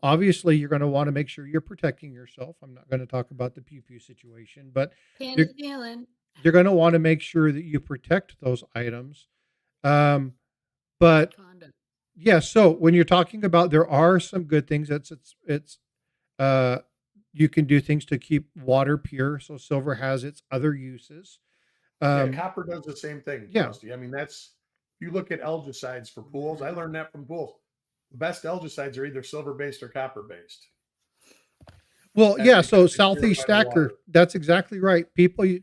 obviously, you're going to want to make sure you're protecting yourself. I'm not going to talk about the pew pew situation, but you're going to want to make sure that you protect those items. But yeah, so when you're talking about, there are some good things. You can do things to keep water pure. So silver has its other uses. Copper does the same thing. Yeah. Rusty. I mean, you look at algicides for pools. I learned that from pools. The best algicides are either silver based or copper based. Well, yeah. So Southeast Stacker, that's exactly right. People, paid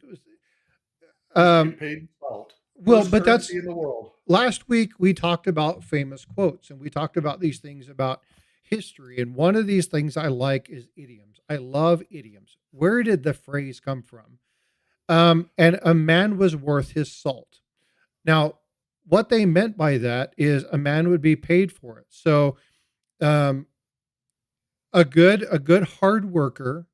salt. Well, but that's in the world. Last week we talked about famous quotes, and we talked about these things about history. And one of these things I like is idioms. I love idioms. Where did the phrase come from? And a man was worth his salt. Now, what they meant by that is a man would be paid for it. So, a good hard worker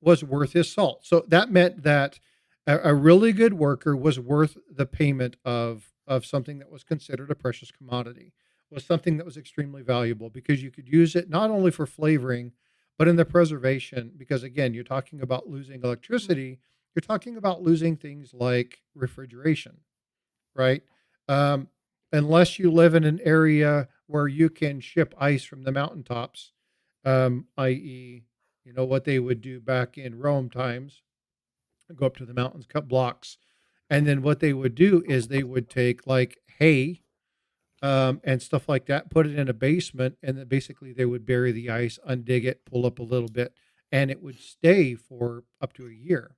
was worth his salt. So that meant that a really good worker was worth the payment of something that was considered a precious commodity, was something that was extremely valuable because you could use it not only for flavoring, but in the preservation. Because again, you're talking about losing electricity. You're talking about losing things like refrigeration, right? Unless you live in an area where you can ship ice from the mountaintops, i.e., what they would do back in Rome times, go up to the mountains, cut blocks. And then what they would do is they would take like hay, and stuff like that, put it in a basement, and then basically they would bury the ice, undig it, pull up a little bit, and it would stay for up to a year.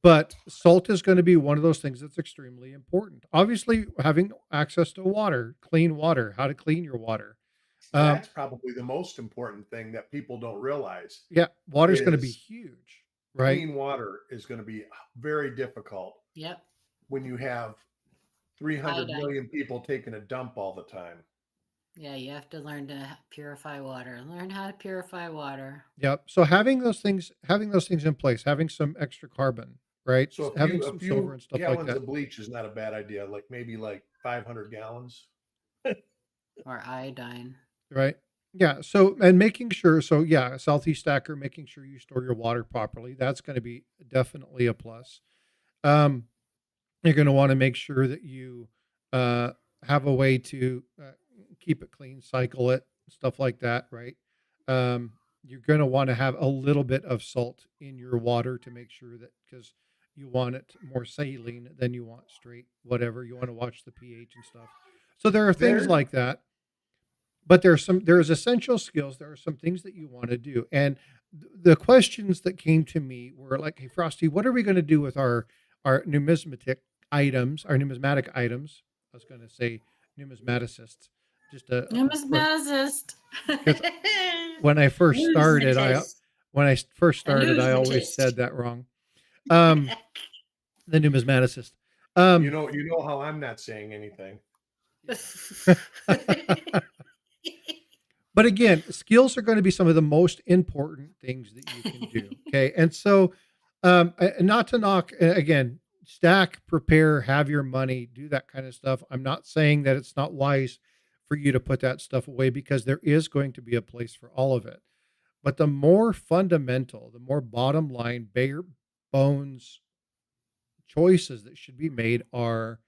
But salt is going to be one of those things that's extremely important. Obviously, having access to water, clean water, how to clean your water. That's probably the most important thing that people don't realize. Yeah, water is going to be huge, right? Clean water is going to be very difficult. Yep. When you have 300 million people taking a dump all the time. Yeah, you have to learn to purify water. Learn how to purify water. Yep. So having those things in place, having some extra carbon, right? So Having a some silver few and stuff like gallons that. of bleach is not a bad idea. Like maybe like 500 gallons. Or iodine. Right. Yeah. So, and making sure, so yeah, Southeast Stacker, making sure you store your water properly. That's going to be definitely a plus. Um, you're going to want to make sure that you uh, have a way to keep it clean, cycle it, stuff like that. Right. Um, you're going to want to have a little bit of salt in your water to make sure that, because you want it more saline than you want straight, whatever. You want to watch the pH and stuff. So there are things There, like that, but there's essential skills. There are some things that you want to do, and the questions that came to me were like, hey Frosty, what are we going to do with our numismatic items? I was going to say numismaticists, just Numismaticist. because when I first started Numismatist. I always Numismatist. said that wrong. The numismaticist. you know how I'm not saying anything. But again, skills are going to be some of the most important things that you can do. Okay. And so, not to knock, again, stack, prepare, have your money, do that kind of stuff. I'm not saying that it's not wise for you to put that stuff away, because there is going to be a place for all of it. But the more fundamental, the more bottom line, bare bones choices that should be made are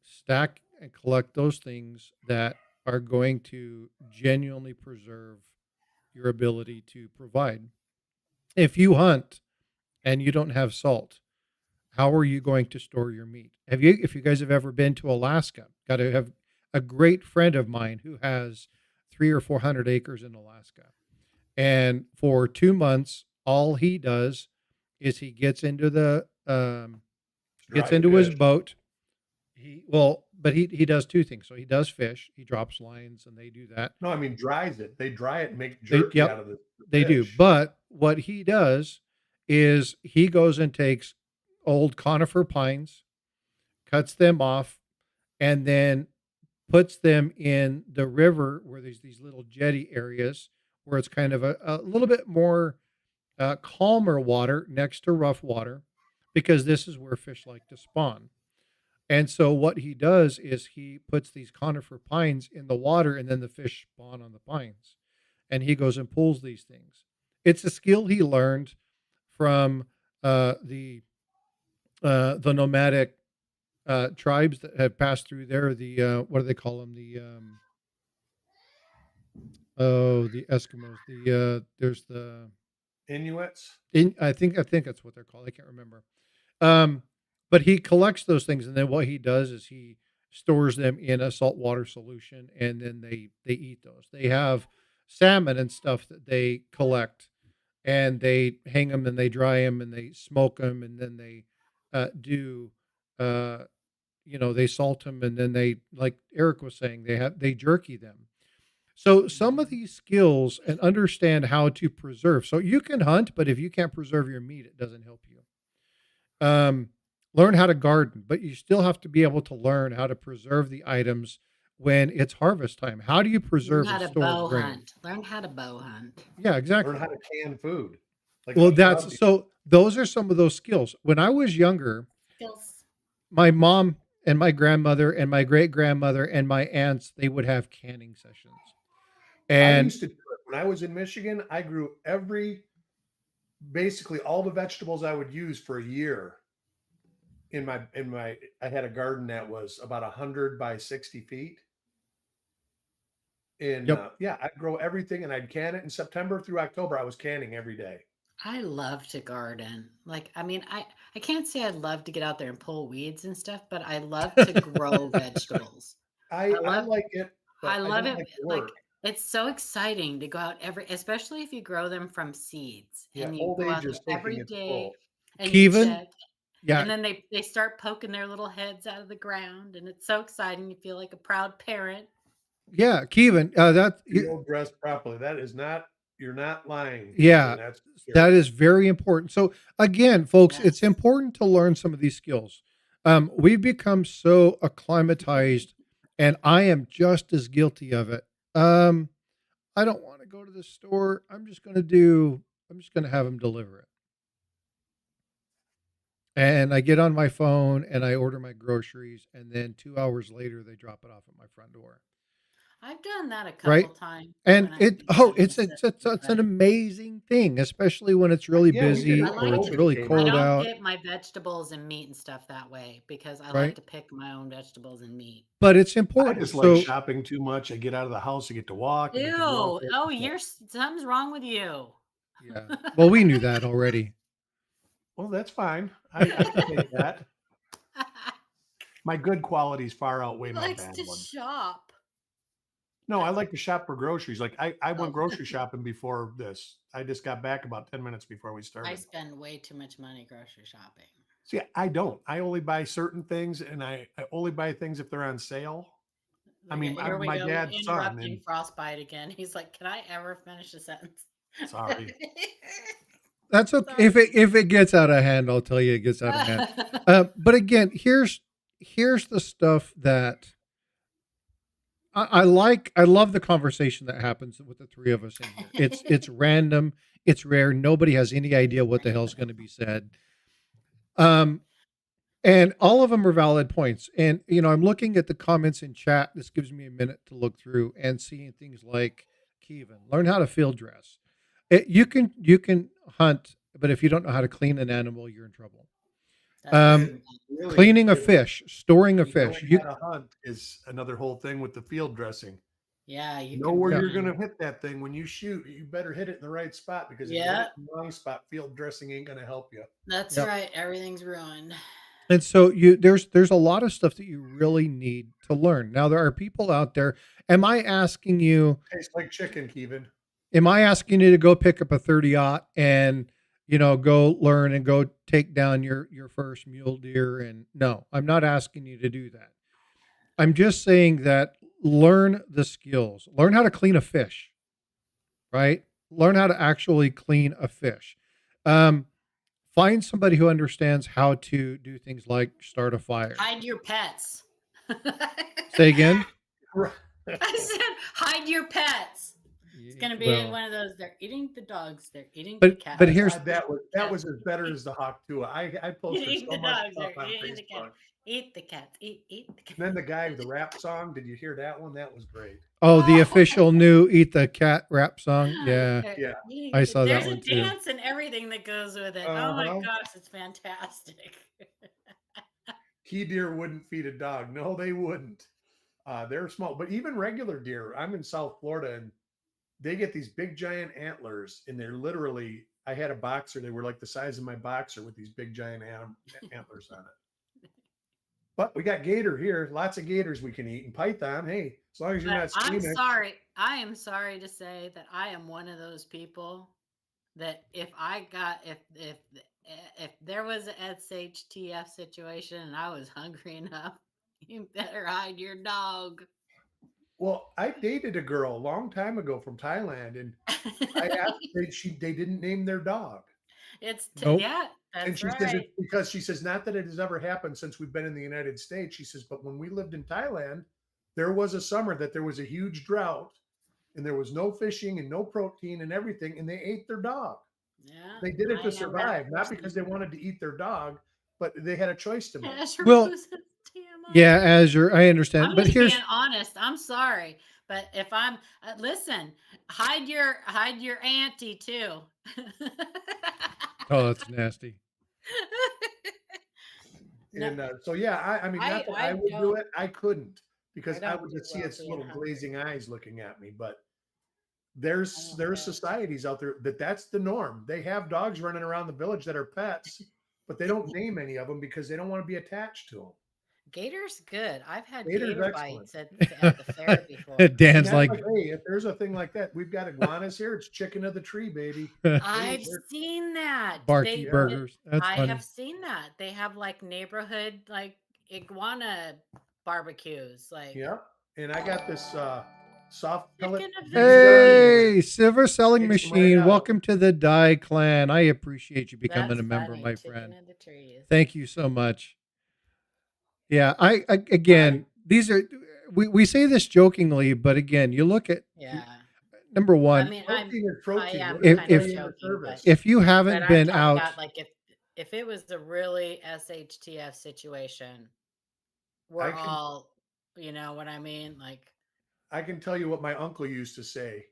stack and collect those things that are going to genuinely preserve your ability to provide. If you hunt and you don't have salt, how are you going to store your meat? If you guys have ever been to Alaska, got to have a great friend of mine who has 300 or 400 acres in Alaska. And for 2 months, all he does is he gets into Dry his fish. boat. But he does two things. So he does fish. He drops lines, and they do that. No, I mean dries it. They dry it and make They jerky yep, out of the they do. fish. But what he does is he goes and takes old conifer pines, cuts them off, and then puts them in the river where there's these little jetty areas where it's kind of a little bit more calmer water next to rough water, because this is where fish like to spawn. And so what he does is he puts these conifer pines in the water, and then the fish spawn on the pines. And he goes and pulls these things. It's a skill he learned from the nomadic tribes that have passed through there. The what do they call them? The Eskimos. There's the Inuits. I think that's what they're called. I can't remember. Um, but he collects those things, and then what he does is he stores them in a saltwater solution, and then they eat those. They have salmon and stuff that they collect, and they hang them, and they dry them, and they smoke them, and then they do uh, they salt them, and then they, like Eric was saying, they jerky them. So some of these skills, and understand how to preserve. So you can hunt, but if you can't preserve your meat, it doesn't help you. Um, learn how to garden, but you still have to be able to learn how to preserve the items when it's harvest time. How do you Learn preserve how and to store bow grain? hunt. Learn how to bow hunt. Yeah, Learn exactly. how to can food. Like Well, eat rugby. those are some of those skills. When I was younger, Skills. my mom and my grandmother and my great grandmother and my aunts, they would have canning sessions. I And used to do it when I was in Michigan. I grew basically all the vegetables I would use for a year. I had a garden that was about 100 by 60 feet. And yep, I'd grow everything and I'd can it in September through October. I was canning every day. I love to garden. Like, I mean, I can't say I love to get out there and pull weeds and stuff, but I love to grow vegetables. I love like it, I but I love don't it. like the Like, work. it's so exciting to go out especially if you grow them from seeds Yeah, and you old go age out is there taking every its day toll. and you Kevin, check, yeah, and then they start poking their little heads out of the ground, and it's so exciting. You feel like a proud parent. yeah, Kevin, Field dressed properly. That is not. You're not lying, yeah, Kevin. That's for sure. that is very important. So again, folks, it's Yes. important to learn some of these skills. We've become so acclimatized and I am just as guilty of it. I don't want to go to the store. I'm just going to have them deliver it. And I get on my phone and I order my groceries, and then 2 hours later they drop it off at my front door. I've done that a Right? couple times And when I it haven't it's missed it. it's an amazing thing, especially when it's really Yeah, we did busy it I or when like it's to. COVID really came I cold out. don't out, get my vegetables and meat and stuff that way because I like right? to pick my own vegetables and meat. But it's I important. just like So shopping too much. I get out of the house, I get to walk, I get to do all Ew! sorts Oh, of stuff. something's wrong with you. yeah. Well, we knew that already. Well, that's fine. I can take that. My good qualities far outweigh He my likes bad to ones. shop. No, I like to shop for groceries. Like I went Oh, grocery shopping before this. I just got back about 10 minutes before we I started. spend way too much money grocery shopping. See, I don't. I only buy certain things, and I only buy things if they're on sale. I mean, Here I'm we my go, dad's son, interrupting and Frostbyte again. He's like, "Can I ever finish a sentence?" sorry. That's okay. Sorry. If it gets out of hand, I'll tell you it gets out of hand. But again, here's the stuff that I like. I love the conversation that happens with the three of us in here. It's random. It's rare. Nobody has any idea what the hell's going to be said. And all of them are valid points. And I'm looking at the comments in chat. This gives me a minute to look through and seeing things like Kevin, learn how to field dress. You can hunt, but if you don't know how to clean an animal, you're in trouble. That's Really, Cleaning a fish, storing a fish. knowing how to hunt is another whole thing with the field dressing. yeah, you Know can where Yeah. you're run. going to hit that thing when you shoot. You better hit it in the right spot, because if you hit Yeah, it in the wrong spot, field dressing ain't going to help you. that's Yep. right. Everything's ruined. And so there's a lot of stuff that you really need to learn. Now there are people out there. Am I asking you Tastes like chicken, Kevin. to go pick up a 30-aught and go learn and go take down your first mule deer? And no, I'm not asking you to do that. I'm just saying that learn the skills. Learn how to clean a fish, right? Learn how to actually clean a fish. Find somebody who understands how to do things like start a fire. Hide your pets. Say again? I said, hide your pets. It's gonna be Well, one of those. They're eating the dogs. They're eating the cats. but here's that was as better as the hawk too. I posted Eating so the much dogs. stuff They're on eating the cats. Facebook. Eat the cats. Eat the cats. And then the guy with the rap song, did you hear that one? That was great. the official new Eat the Cat rap song. Yeah, Yeah. I saw that There's one a too. dance and everything that goes with it. Oh my Uh-huh. gosh, it's fantastic. Key deer wouldn't feed a dog. No, they wouldn't. They're small, but even regular deer. I'm in South Florida, and they get these big giant antlers, and they're literally. I had a boxer. They were like the size of my boxer with these big giant antlers on it. But we got gator here. Lots of gators we can eat, and python. Hey, as long as you're not I'm screaming. sorry. I am sorry to say that I am one of those people that if there was a SHTF situation and I was hungry enough, you better hide your dog. Well, I dated a girl a long time ago from Thailand, and I asked. They didn't name their dog. Nope. Yeah, And that's she says right. it's because she says not that it has ever happened since we've been in the United States. She says, but when we lived in Thailand, there was a summer that there was a huge drought, and there was no fishing and no protein and everything, and they ate their dog. Yeah, They did it I to am that survive, not person. because they wanted to eat their dog, but they had a choice to make. Azure Well, Blues has TMI. yeah, Azure, I understand. I'm But just here's being honest. I'm sorry, but if I'm listen, hide your auntie too. oh, that's nasty. No, And so, yeah, I mean, not that I would do don't. it. I couldn't, because I don't would do just see well its being little hungry. glazing eyes looking at me. But I there's don't care. societies out there that's the norm. They have dogs running around the village that are pets, but they don't name any of them because they don't want to be attached to them. Gator's good. I've had Gator's gator excellent. bites at the fair before. And Dan's that's like, like, hey, if there's a thing like that, we've got iguanas here. It's chicken of the tree, baby. I've seen that. Barky They- burgers. That's I funny. have seen that. They have like neighborhood like iguana barbecues. Like Yeah. And I got this soft pellet. Chicken of the Hey, Silver Selling Takes 'em right Machine. out. Welcome to the Die Clan. I appreciate you becoming that's a member, funny. my Chicken friend. of the trees. Thank you so much. Yeah, I again, these are we say this jokingly, but again, you look at Yeah. number I one, mean, Protein is I protein. am What does if it kind tell of if you in the joking, service? if you but haven't I'm been talking out, about like if it was a really SHTF situation, I we're can all, you know what I mean? Like, I can tell you what my uncle used to say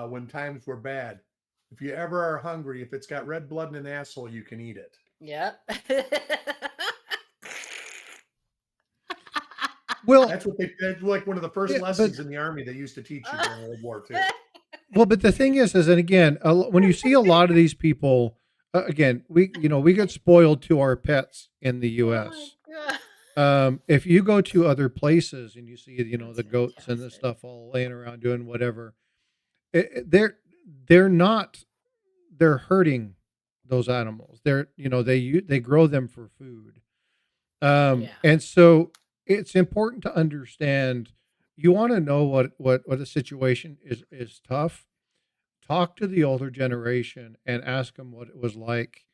when times were bad. If you ever are hungry, if it's got red blood in an asshole, you can eat it. yep. well, That's like one of the first yeah, lessons in the army they used to teach you during World War II. but the thing is, and again, when you see a lot of these people, again, we get spoiled to our pets in the Oh my U.S. god. If you go to other places and you see, That's the goats and the fantastic. stuff all laying around doing whatever, they're not they're hurting those animals. They grow them for food. Yeah. And so it's important to understand. You want to know what a situation is tough. Talk to the older generation and ask them what it was like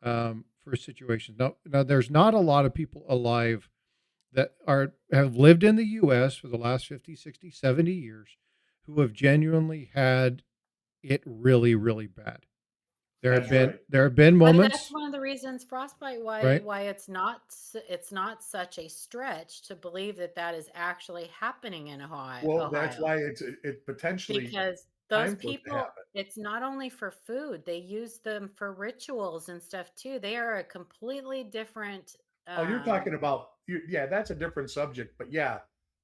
for situations. Now, there's not a lot of people alive that have lived in the U.S. for the last 50, 60, 70 years who have genuinely had it really, really bad. That's right. There have been Well, that's moments, one of the reasons frostbite right? why it's not such a stretch to believe that that is actually happening in Well, that's why Ohio. it potentially Because those time for it to people, happen. it's not only for food, they use them for rituals and stuff too. They are a completely different Oh, you're talking about yeah, that's a different subject, but yeah,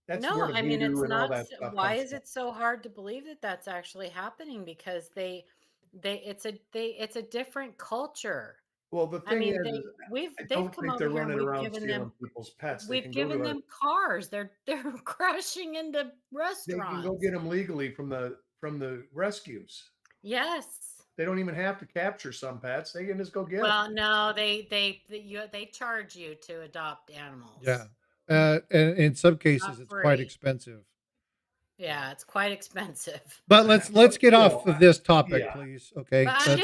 that's no, where the I mean voodoo it's and all not that stuff why comes is from. it so hard to believe that that's actually happening? Because it's a different culture. Well, the I thing mean, is I they've don't come think over they're here and running around stealing people's pets. we've given them cars. They're crashing into They can go restaurants. get them legally from the rescues. Yes. They don't even have to capture some pets. They can just go get them. Well, no, they charge you to adopt Yeah. animals. And in some cases, Not it's quite free. expensive. Yeah, it's quite expensive. But let's But get still, off of this topic, yeah. please. But Okay. I'm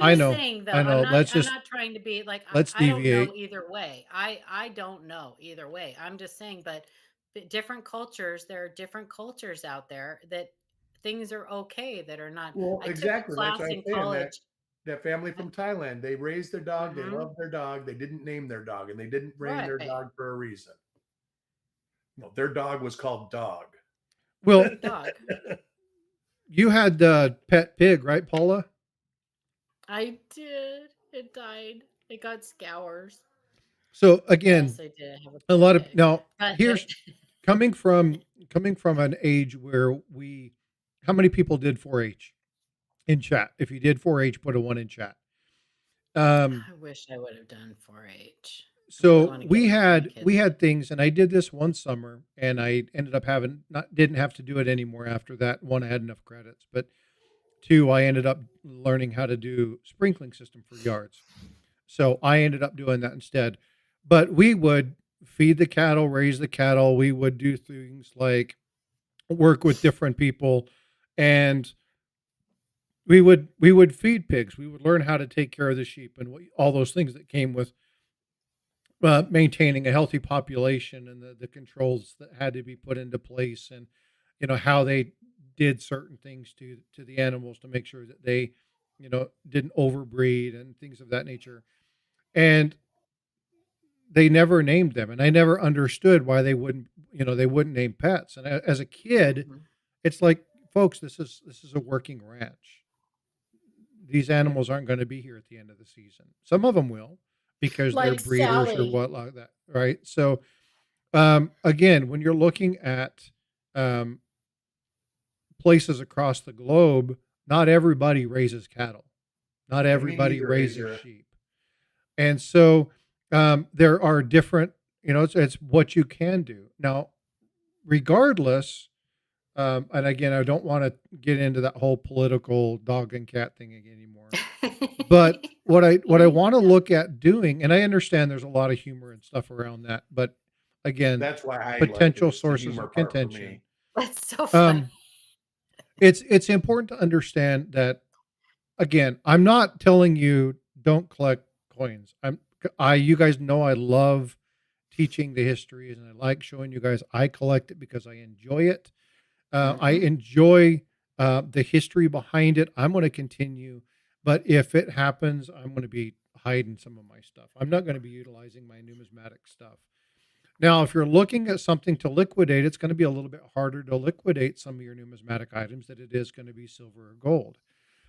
I just know, saying though, I know. I'm not trying to be like Let's I don't know deviate. either way. I don't know either way. I'm just saying, but different cultures, there are different cultures out there that things are okay that are not. Well, I took a exactly. That's what class I in was saying. college. That family from Thailand, they raised their dog, they Hmm. loved their dog, they didn't name their dog, and they didn't name their Right. dog for a reason. No, their dog was called Dog. Well, Dog. you had the pet pig, right, Paula? I did. It died. It got scours. So again, Yes, I did have a a pet lot of pig. now But here's coming from an age where how many people did 4-H in chat? If you did 4-H, put a 1 in chat. I wish I would have done 4-H. I really So want to get my kids. we had things, and I did this one summer, and I ended up didn't have to do it anymore after that. One, I had enough credits, but two, I ended up learning how to do sprinkling system for yards. So I ended up doing that instead. But we would feed the cattle, raise the cattle. We would do things like work with different people, and we would feed pigs. We would learn how to take care of the sheep and all those things that came with maintaining a healthy population and the controls that had to be put into place, and how they did certain things to the animals to make sure that they didn't overbreed and things of that nature. And they never named them, and I never understood why they wouldn't name pets. And as a kid, Mhm. it's like, folks, this is a working ranch. These animals aren't going to be here at the end of the season. Some of them will, because they're Like breeders or Sally. what like that, right? So again, when you're looking at um, places across the globe, not everybody raises cattle, not Yeah, me everybody neither, raises Asia. sheep, and so there are different. It's what you can do now, regardless. And again, I don't want to get into that whole political dog and cat thing anymore. But what I want to look at doing, and I understand there's a lot of humor and stuff around that, but again, That's why I like it. potential It's the sources humor of part for contention. me. That's so funny. It's important to understand that, again, I'm not telling you don't collect coins. You guys know I love teaching the histories, and I like showing you guys. I collect it because I enjoy it. I Mhm. enjoy the history behind it. I'm going to continue, but if it happens, I'm going to be hiding some of my stuff. I'm not going to be utilizing my numismatic stuff. Now, if you're looking at something to liquidate, it's going to be a little bit harder to liquidate some of your numismatic items than it is going to be silver or gold.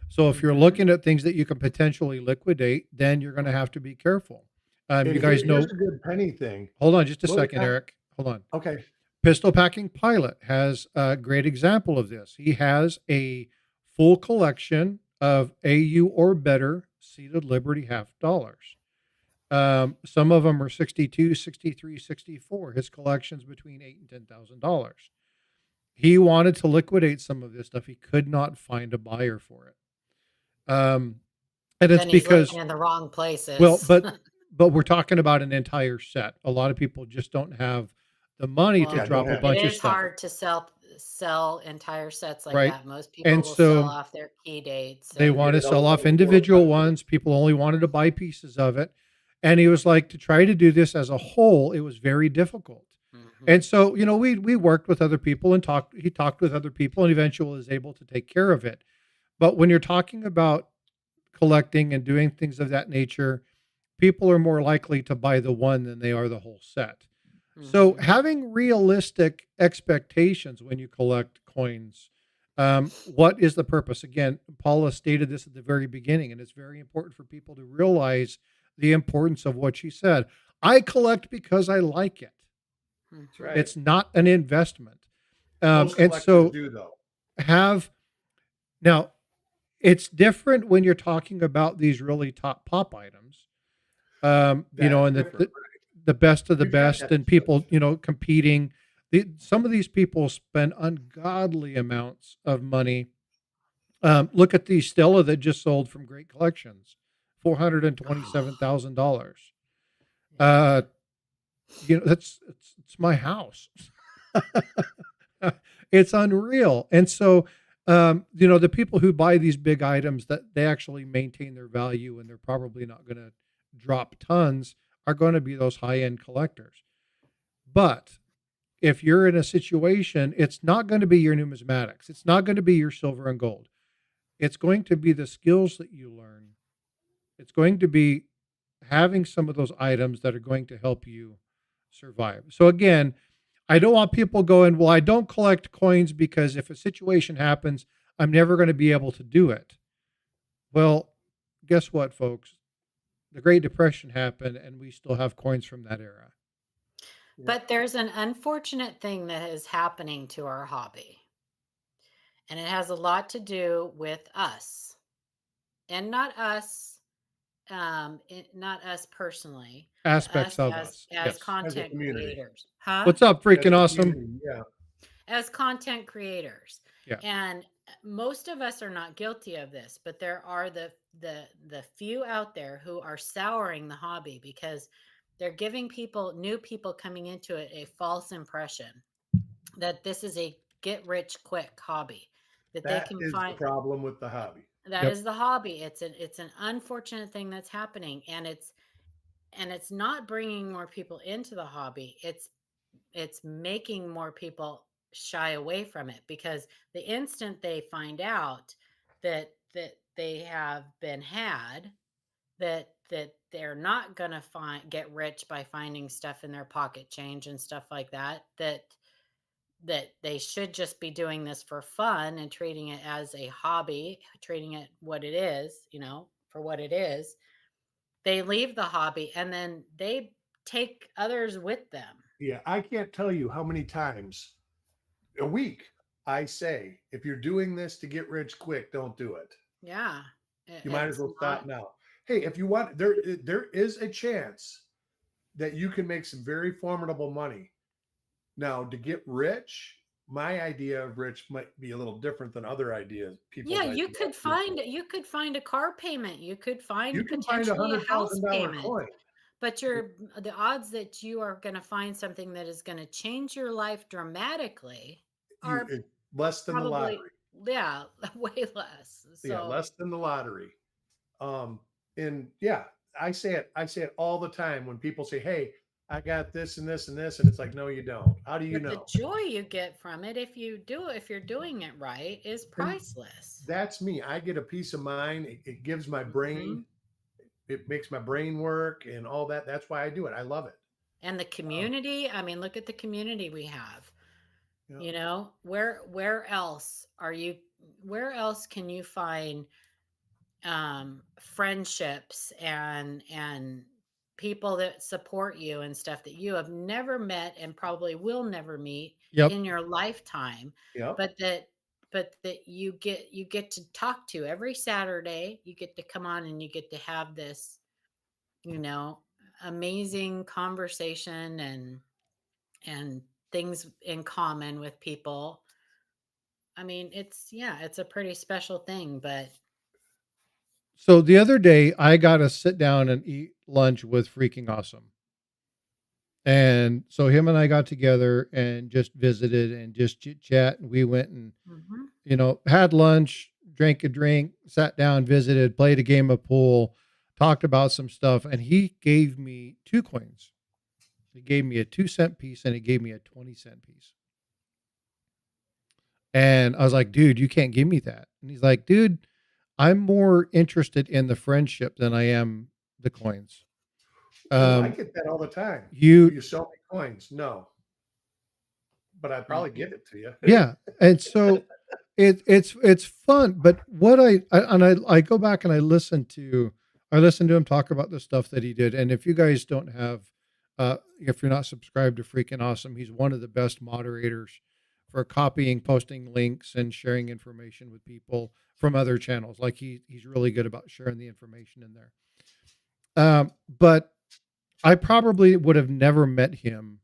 So if you're Mhm. looking at things that you can potentially liquidate, then you're going to have to be careful. You And guys here's know, a good penny thing. hold on just a Most of second, the time, Eric. Hold on. okay, Pistol Packing Pilot has a great example of this. He has a full collection of AU or better seated Liberty half dollars. Some of them are 62, 63, 64. His collection's between $8 and $10,000. He wanted to liquidate some of this stuff. He could not find a buyer for it. And it's Then he's looking because, in the wrong well, places. but we're talking about an entire set. A lot of people just don't have the money to Well, yeah, don't drop a have it. it bunch of is stuff, hard to sell entire sets like right? that. Most people And will sell so off their key dates they and You get want to it all sell done off before it's individual time. ones. People only wanted to buy pieces of it. And he was like, to try to do this as a whole, it was very difficult. And Mhm. so, we worked with other people and he talked with other people and eventually was able to take care of it. But when you're talking about collecting and doing things of that nature, people are more likely to buy the one than they are the whole set. So Mhm. having realistic expectations when you collect coins, what is the purpose? Again, Paula stated this at the very beginning, and it's very important for people to realize the importance of what she said. I collect because I like it. That's Mhm. right. It's not an investment. Most And collectors so do though. have now it's different when you're talking about these really top pop items. That's And different. the best of the We've had best that and people, discussion. competing. Some of these people spend ungodly amounts of money. Look at the Stella that just sold from Great Collections, $427,000. Yeah. Uh, it's my house. It's unreal. And so, the people who buy these big items that they actually maintain their value and they're probably not going to drop tons are going to be those high end collectors. But if you're in a situation, it's not going to be your numismatics. It's not going to be your silver and gold. It's going to be the skills that you learn. It's going to be having some of those items that are going to help you survive. So again, I don't want people going, well, I don't collect coins because if a situation happens, I'm never going to be able to do it. Well, guess what, folks? The Great Depression happened and we still have coins from that era. Yeah. But there's an unfortunate thing that is happening to our hobby. And it has a lot to do with us. And not us, not us personally, Aspects us of as us. as Yes. As a content community. creators. Huh? What's up, As freaking a awesome? community, yeah. As content creators. Yeah. And most of us are not guilty of this, but there are the few out there who are souring the hobby because they're giving new people coming into it, a false impression that this is a get rich quick hobby, that they That can is the find. problem with the hobby. That Yep. is the hobby. It's an unfortunate thing that's happening, and it's not bringing more people into the hobby. It's making more people shy away from it because the instant they find out that they have been had, that they're not going to get rich by finding stuff in their pocket change and stuff like that they should just be doing this for fun and treating it as a hobby, treating it what it is, for what it is. They leave the hobby and then they take others with them. Yeah, I can't tell you how many times a week I say, if you're doing this to get rich quick, don't do it. Yeah. You might as It's well stop not. now. Hey, if you want, there is a chance that you can make some very formidable money. Now, to get rich, my idea of rich might be a little different than other ideas. People's Yeah, idea you could of rich. find a car payment. You could find You can find a potentially a house $100,000 payment. coin. But the odds that you are going to find something that is going to change your life dramatically are Less than the probably, lottery. yeah, way less. Yeah, So less than the lottery. And yeah, I say it all the time when people say, "Hey, I got this and this and this, and it's like, no, you don't. How do you But the know? joy you get from it, if you're doing it right, is And priceless. that's me. I get a peace of mind. It gives my brain, Mhm. it makes my brain work and all that. That's why I do it. I love it. And the Um, community, I mean, look at the community we have. you know, You know, where else can you find friendships and people that support you and stuff that you have never met and probably will never meet Yep. in your lifetime, yep. but that you get to talk to every Saturday. You get to come on and you get to have this, you know, amazing conversation and things in common with people. I mean, it's a pretty special thing, but So the other day, I got to sit down and eat lunch with freaking awesome. And so him and I got together and just visited and just chit chat. And we went and, mhm. had lunch, drank a drink, sat down, visited, played a game of pool, talked about some stuff. And he gave me 2 coins. He gave me a 2-cent piece and he gave me a 20-cent piece. And I was like, dude, you can't give me that. And he's like, dude, I'm more interested in the friendship than I am the coins. Oh, I Um, get that all the time. Will you, you sell me coins? No, but I'd probably Mhm. give it to you. yeah. And so it's fun. But what I go back and I listen to him talk about the stuff that he did. And if you guys don't have, if you're not subscribed to freaking awesome, he's one of the best moderators for copying, posting links and sharing information with people from other channels. Like he's really good about sharing the information in there. But I probably would have never met him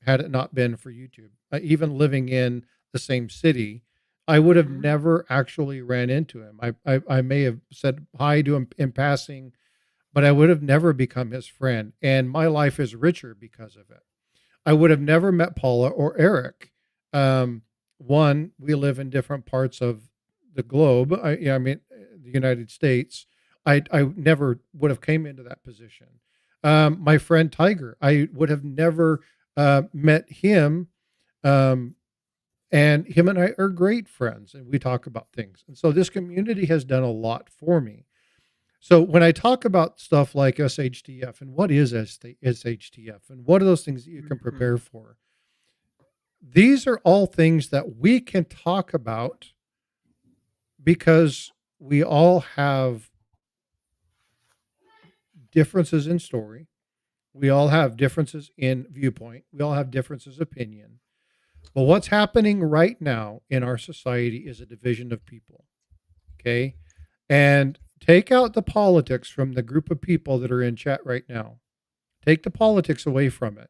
had it not been for YouTube. Even living in the same city, I would have Mhm. never actually ran into him. I may have said hi to him in passing, but I would have never become his friend. And my life is richer because of it. I would have never met Paula or Eric. Um, One, we live in different parts of the globe. The United States. I never would have came into that position. My friend Tiger, I would have never met him. Um, and him and I are great friends, and we talk about things. And so this community has done a lot for me. So when I talk about stuff like SHTF and what is SHTF and what are those things that you can Mhm. prepare for, these are all things that we can talk about because we all have differences in story. We all have differences in viewpoint. We all have differences opinion. But what's happening right now in our society is a division of people. Okay. And take out the politics from the group of people that are in chat right now. Take the politics away from it.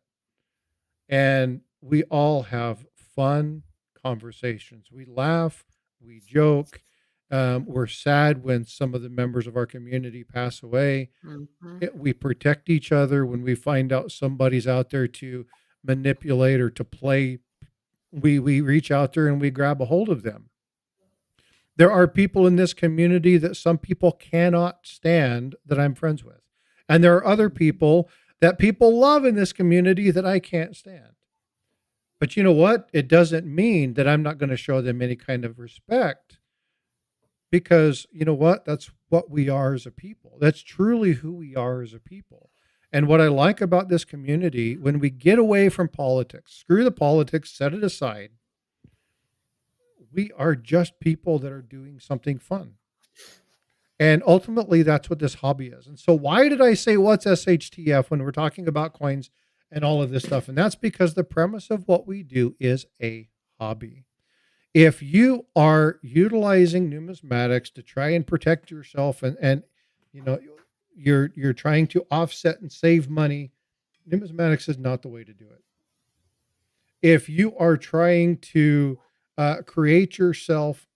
And we all have fun conversations. We laugh, we joke. We're sad when some of the members of our community pass away. Mhm. We protect each other when we find out somebody's out there to manipulate or to play. We reach out there and we grab a hold of them. There are people in this community that some people cannot stand that I'm friends with. And there are other people that people love in this community that I can't stand. But you know what? It doesn't mean that I'm not going to show them any kind of respect because you know what? That's what we are as a people. That's truly who we are as a people. And what I like about this community, when we get away from politics, screw the politics, set it aside, we are just people that are doing something fun. And ultimately, that's what this hobby is. And so, why did I say what's SHTF when we're talking about coins and all of this stuff? And that's because the premise of what we do is a hobby. If you are utilizing numismatics to try and protect yourself and you know you're trying to offset and save money, numismatics is not the way to do it. If you are trying to create yourself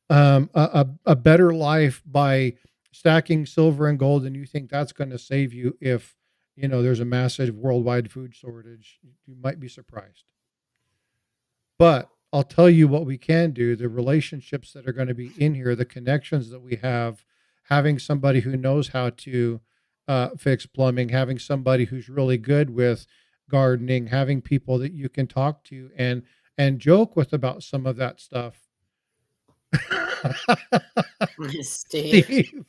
a better life by stacking silver and gold, and you think that's going to save you if there's a massive worldwide food shortage, you might be surprised. But I'll tell you what we can do: the relationships that are going to be in here, the connections that we have, having somebody who knows how to fix plumbing, having somebody who's really good with gardening, having people that you can talk to and joke with about some of that stuff. Steve. Steve.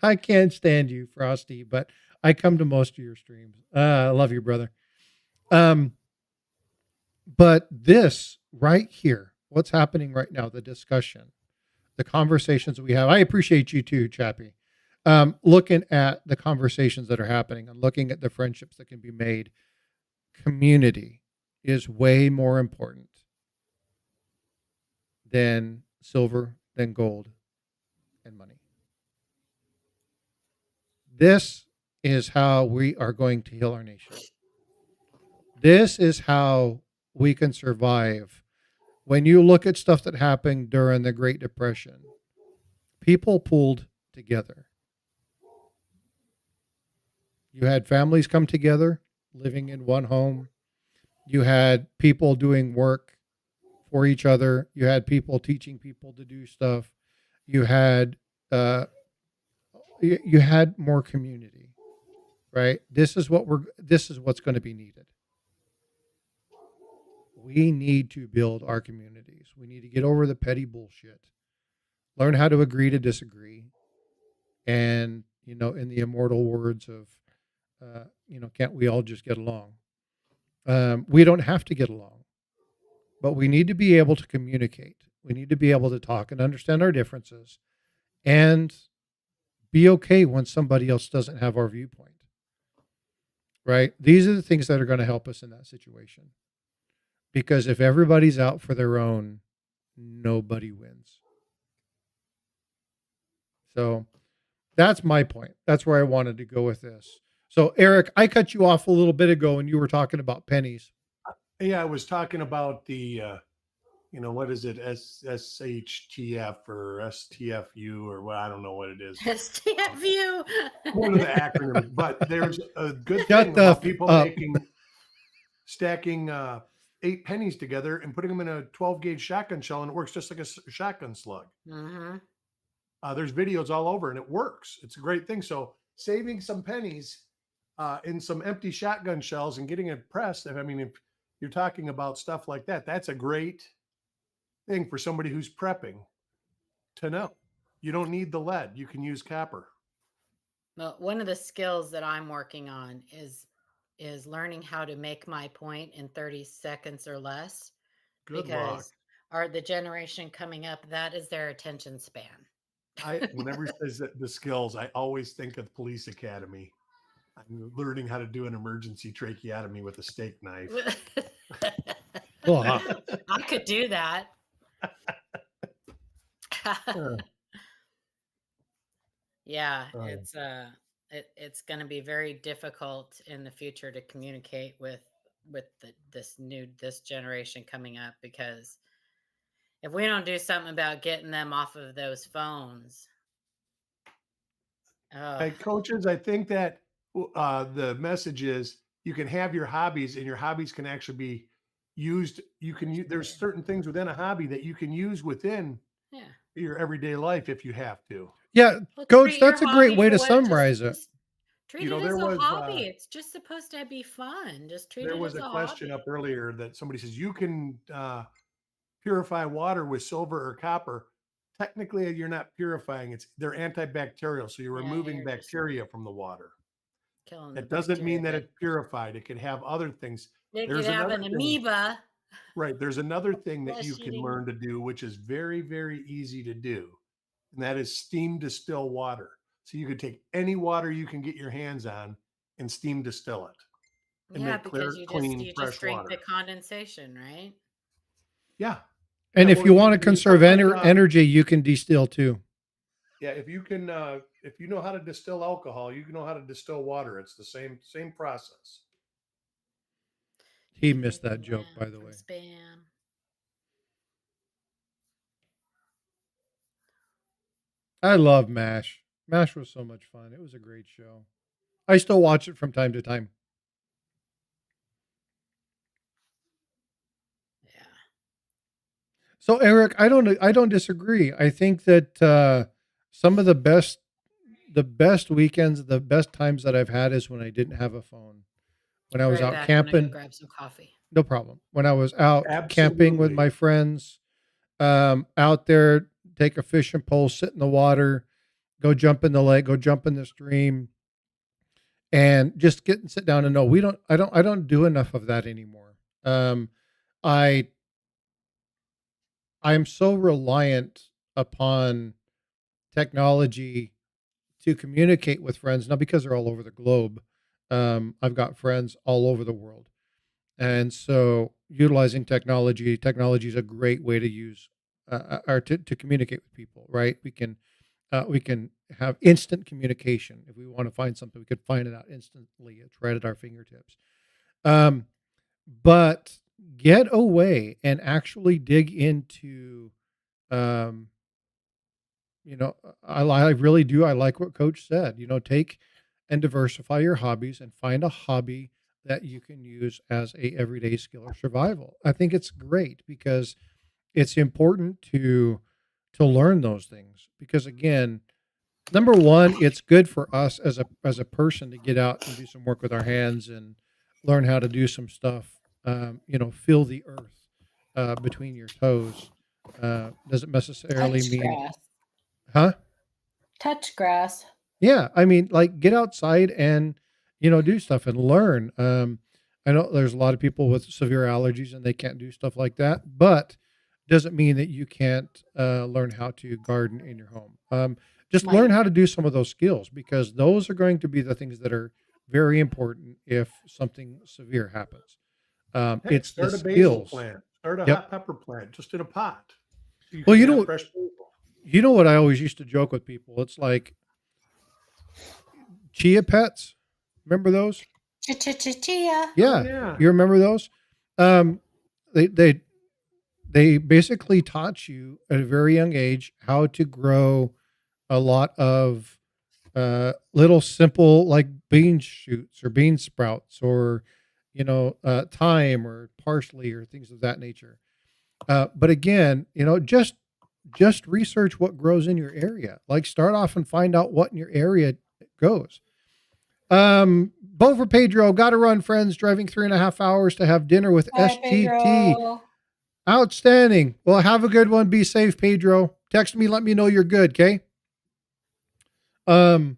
I can't stand you, Frosty, but I come to most of your streams. I love you, brother. But this right here, what's happening right now, the discussion, the conversations we have, I appreciate you too, Chappie. Looking at the conversations that are happening and looking at the friendships that can be made, community is way more important than silver, than gold, and money. This is how we are going to heal our nation. This is how we can survive. When you look at stuff that happened during the Great Depression, people pulled together. You had families come together, living in one home. You had people doing work for each other. You had people teaching people to do stuff. You had more community, right? This is what's going to be needed. We need to build our communities. We need to get over the petty bullshit, learn how to agree to disagree. And, in the immortal words of, can't we all just get along? We don't have to get along, but we need to be able to communicate. We need to be able to talk and understand our differences and be okay when somebody else doesn't have our viewpoint, right? These are the things that are going to help us in that situation. Because if everybody's out for their own, nobody wins. So that's my point. That's where I wanted to go with this. So, Eric, I cut you off a little bit ago and you were talking about pennies. Yeah, I was talking about the, what is it? SHTF or STFU or what? I don't know what it is. STFU. One of the acronyms, but there's a good Shut thing the about people up. stacking 8 pennies together and putting them in a 12 gauge shotgun shell, and it works just like a shotgun slug. Mm-hmm. There's videos all over and it works. It's a great thing. So saving some pennies in some empty shotgun shells and getting it pressed. If you're talking about stuff like that, that's a great thing for somebody who's prepping to know. You don't need the lead. You can use copper. Well, one of the skills that I'm working on is learning how to make my point in 30 seconds or less. Good because the generation coming up, that is their attention span. Whenever it says that the skills, I always think of police academy. I'm learning how to do an emergency tracheotomy with a steak knife. I could do that. Yeah, it's going to be very difficult in the future to communicate with this generation coming up, because if we don't do something about getting them off of those phones. Hey, coaches, I think that the message is you can have your hobbies, and your hobbies can actually be used. There's certain things within a hobby that you can use within your everyday life if you have to. Yeah, Coach, that's a great way to summarize it. Treat it as a hobby. It's just supposed to be fun. Just treat it as a hobby. There was a question up earlier that somebody says you can purify water with silver or copper. Technically, you're not purifying. They're antibacterial, so you're removing bacteria from the water. It doesn't mean that it's purified. It could have other things. It could have an amoeba. Right. There's another thing that you can learn to do, which is very, very easy to do, and that is steam distill water. So you could take any water you can get your hands on and steam distill it. And make because clean, you fresh just drink water. the condensation, right? Yeah. And if you want to conserve energy, you can distill too. Yeah, if you know how to distill alcohol, you know how to distill water. It's the same process. He missed that joke, by the way. Spam. I love MASH. MASH was so much fun. It was a great show. I still watch it from time to time. Yeah. So Eric, I don't disagree. I think that some of the best the best weekends, the best times that I've had is when I didn't have a phone. When I was Right out back. I'm gonna go camping, grab some coffee. no problem. When I was out camping with Absolutely. my friends, out there, take a fishing pole, sit in the water, go jump in the lake, go jump in the stream, and just get and sit down and know I don't do enough of that anymore. I I'm so reliant upon technology to communicate with friends, not because they're all over the globe. I've got friends all over the world. And so utilizing technology is a great way to use or to communicate with people, right? We can have instant communication. If we want to find something, we could find it out instantly. It's right at our fingertips. Um, but get away and actually dig into, um, I really do. I like what Coach said. Take and diversify your hobbies and find a hobby that you can use as a everyday skill or survival. I think it's great because it's important to learn those things because again, number one, it's good for us as a person to get out and do some work with our hands and learn how to do some stuff. Feel the earth between your toes. Doesn't necessarily Touch mean, grass. huh? Touch grass. Yeah, I mean, like get outside and do stuff and learn. I know there's a lot of people with severe allergies and they can't do stuff like that, but doesn't mean that you can't learn how to garden in your home. Just learn Right. how to do some of those skills because those are going to be the things that are very important if something severe happens. Hey, It's the start a basil skills. plant, start a Yep. hot pepper plant, just in a pot. So you Well, can have fresh basil. you know what I always used to joke with people. It's like chia pets. Remember those? Chia. Yeah. Yeah. You remember those? Um, they basically taught you at a very young age how to grow a lot of little simple like bean shoots or bean sprouts or thyme or parsley or things of that nature. But again, just research what grows in your area. Like start off and find out what in your area goes. Bo for Pedro, got to run, friends. Driving 3.5 hours to have dinner with Hi, SGT. Pedro. Outstanding. Well, have a good one. Be safe, Pedro. Text me, let me know you're good. Okay. I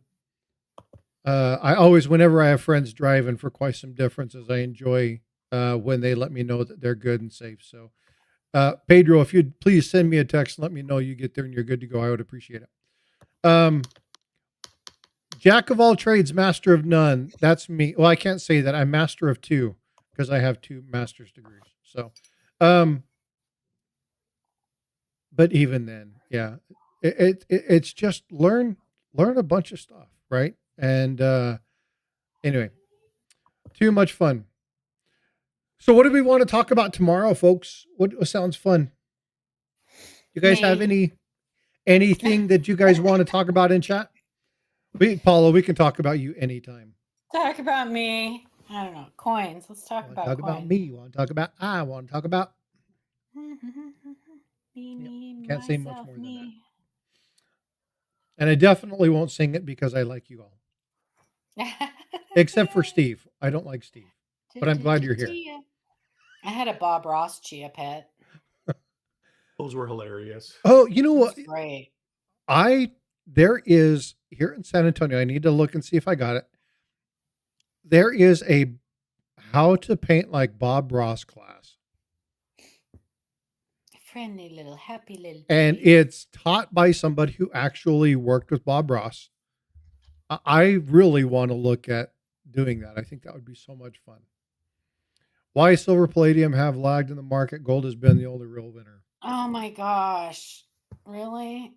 always, whenever I have friends driving for quite some differences, I enjoy when they let me know that they're good and safe. So, Pedro, if you'd please send me a text, let me know you get there and you're good to go. I would appreciate it. Jack of all trades, master of none. That's me. Well, I can't say that. I'm master of two because I have 2 master's degrees. So, but even then, yeah, it's just learn a bunch of stuff, right? And anyway, too much fun. So, what do we want to talk about tomorrow, folks? What sounds fun? You guys have anything that you guys want to talk about in chat? Paula, we can talk about you anytime. Talk about me. I don't know. Coins. Let's talk about Talk coins. about me. You want to talk about? I want to talk about. Me, can't say much myself, more than that. me. And I definitely won't sing it because I like you all, except for Steve. I don't like Steve, but I'm glad you're here. I had a Bob Ross chia pet. Those were hilarious. Oh, you know It was what? great. There is here in San Antonio. I need to look and see if I got it. There is a how to paint like Bob Ross class. Friendly little happy little. And baby. it's taught by somebody who actually worked with Bob Ross. I really want to look at doing that. I think that would be so much fun. Why silver palladium have lagged in the market? Gold has been the only real winner. Oh my gosh. Really?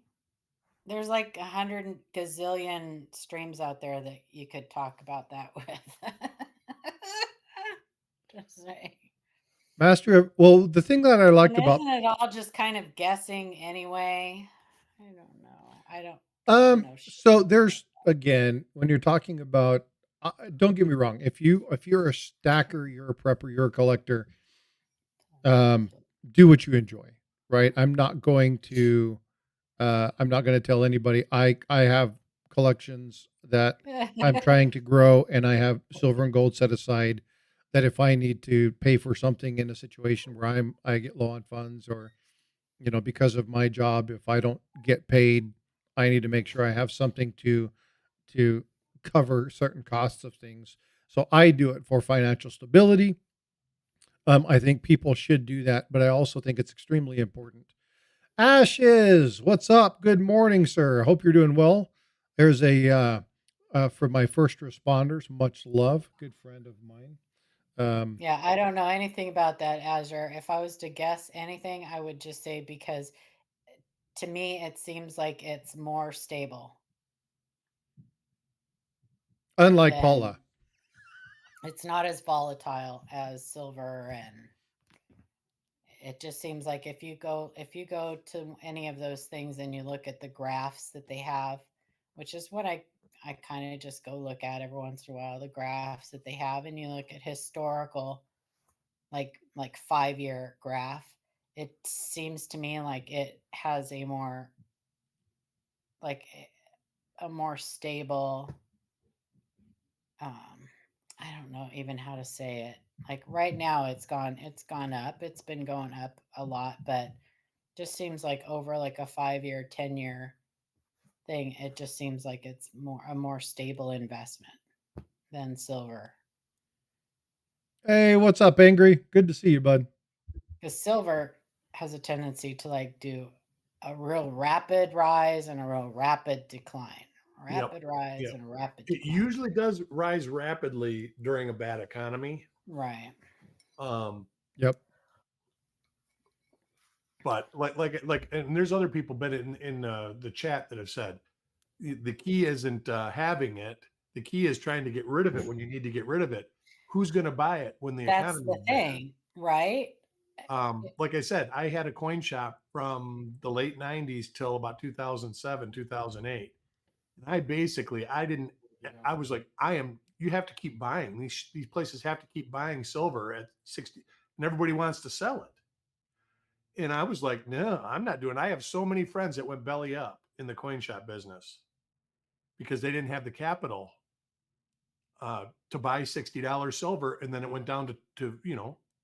There's like 100 gazillion streams out there that you could talk about that with. Just saying. Master of, well, the thing that I liked And about, isn't it all just kind of guessing anyway? I don't know. I don't know shit. so there's, again, when you're talking about, don't get me wrong. If you're a stacker, you're a prepper, you're a collector, do what you enjoy, right? I'm not going to tell anybody I have collections that I'm trying to grow, and I have silver and gold set aside that if I need to pay for something in a situation where I get low on funds, or because of my job, if I don't get paid, I need to make sure I have something to cover certain costs of things. So I do it for financial stability. I think people should do that, but I also think it's extremely important. Ashes, what's up? Good morning, sir. Hope you're doing well. There's for my first responders, much love. Good friend of mine. Yeah, I don't know anything about that, Azure. If I was to guess anything, I would just say because to me, it seems like it's more stable Unlike than Paula. it's not as volatile as silver, and it just seems like if you go to any of those things and you look at the graphs that they have, which is what I kind of just go look at every once in a while, the graphs that they have, and you look at historical, like 5-year graph, it seems to me like it has a more stable, I don't know even how to say it. Like right now it's gone up. It's been going up a lot, but just seems like over like a 5-year, 10-year thing, it just seems like it's a more stable investment than silver. Hey, what's up, Angry? Good to see you, bud. Because silver has a tendency to like do a real rapid rise and a real rapid decline. Rapid rise Yep. and a rapid It decline. usually does rise rapidly during a bad economy. Right. Yep. But and there's other people been in the chat that have said the key isn't having it. The key is trying to get rid of it when you need to get rid of it. Who's going to buy it when the That's economy the is bad? thing, right? Like I said, I had a coin shop from the late 90s till about 2007, 2008. And I was like, you have to keep buying. These places have to keep buying silver at 60, and everybody wants to sell it. And I was like, no, I'm not doing it. I have so many friends that went belly up in the coin shop business because they didn't have the capital to buy $60 silver, and then it went down to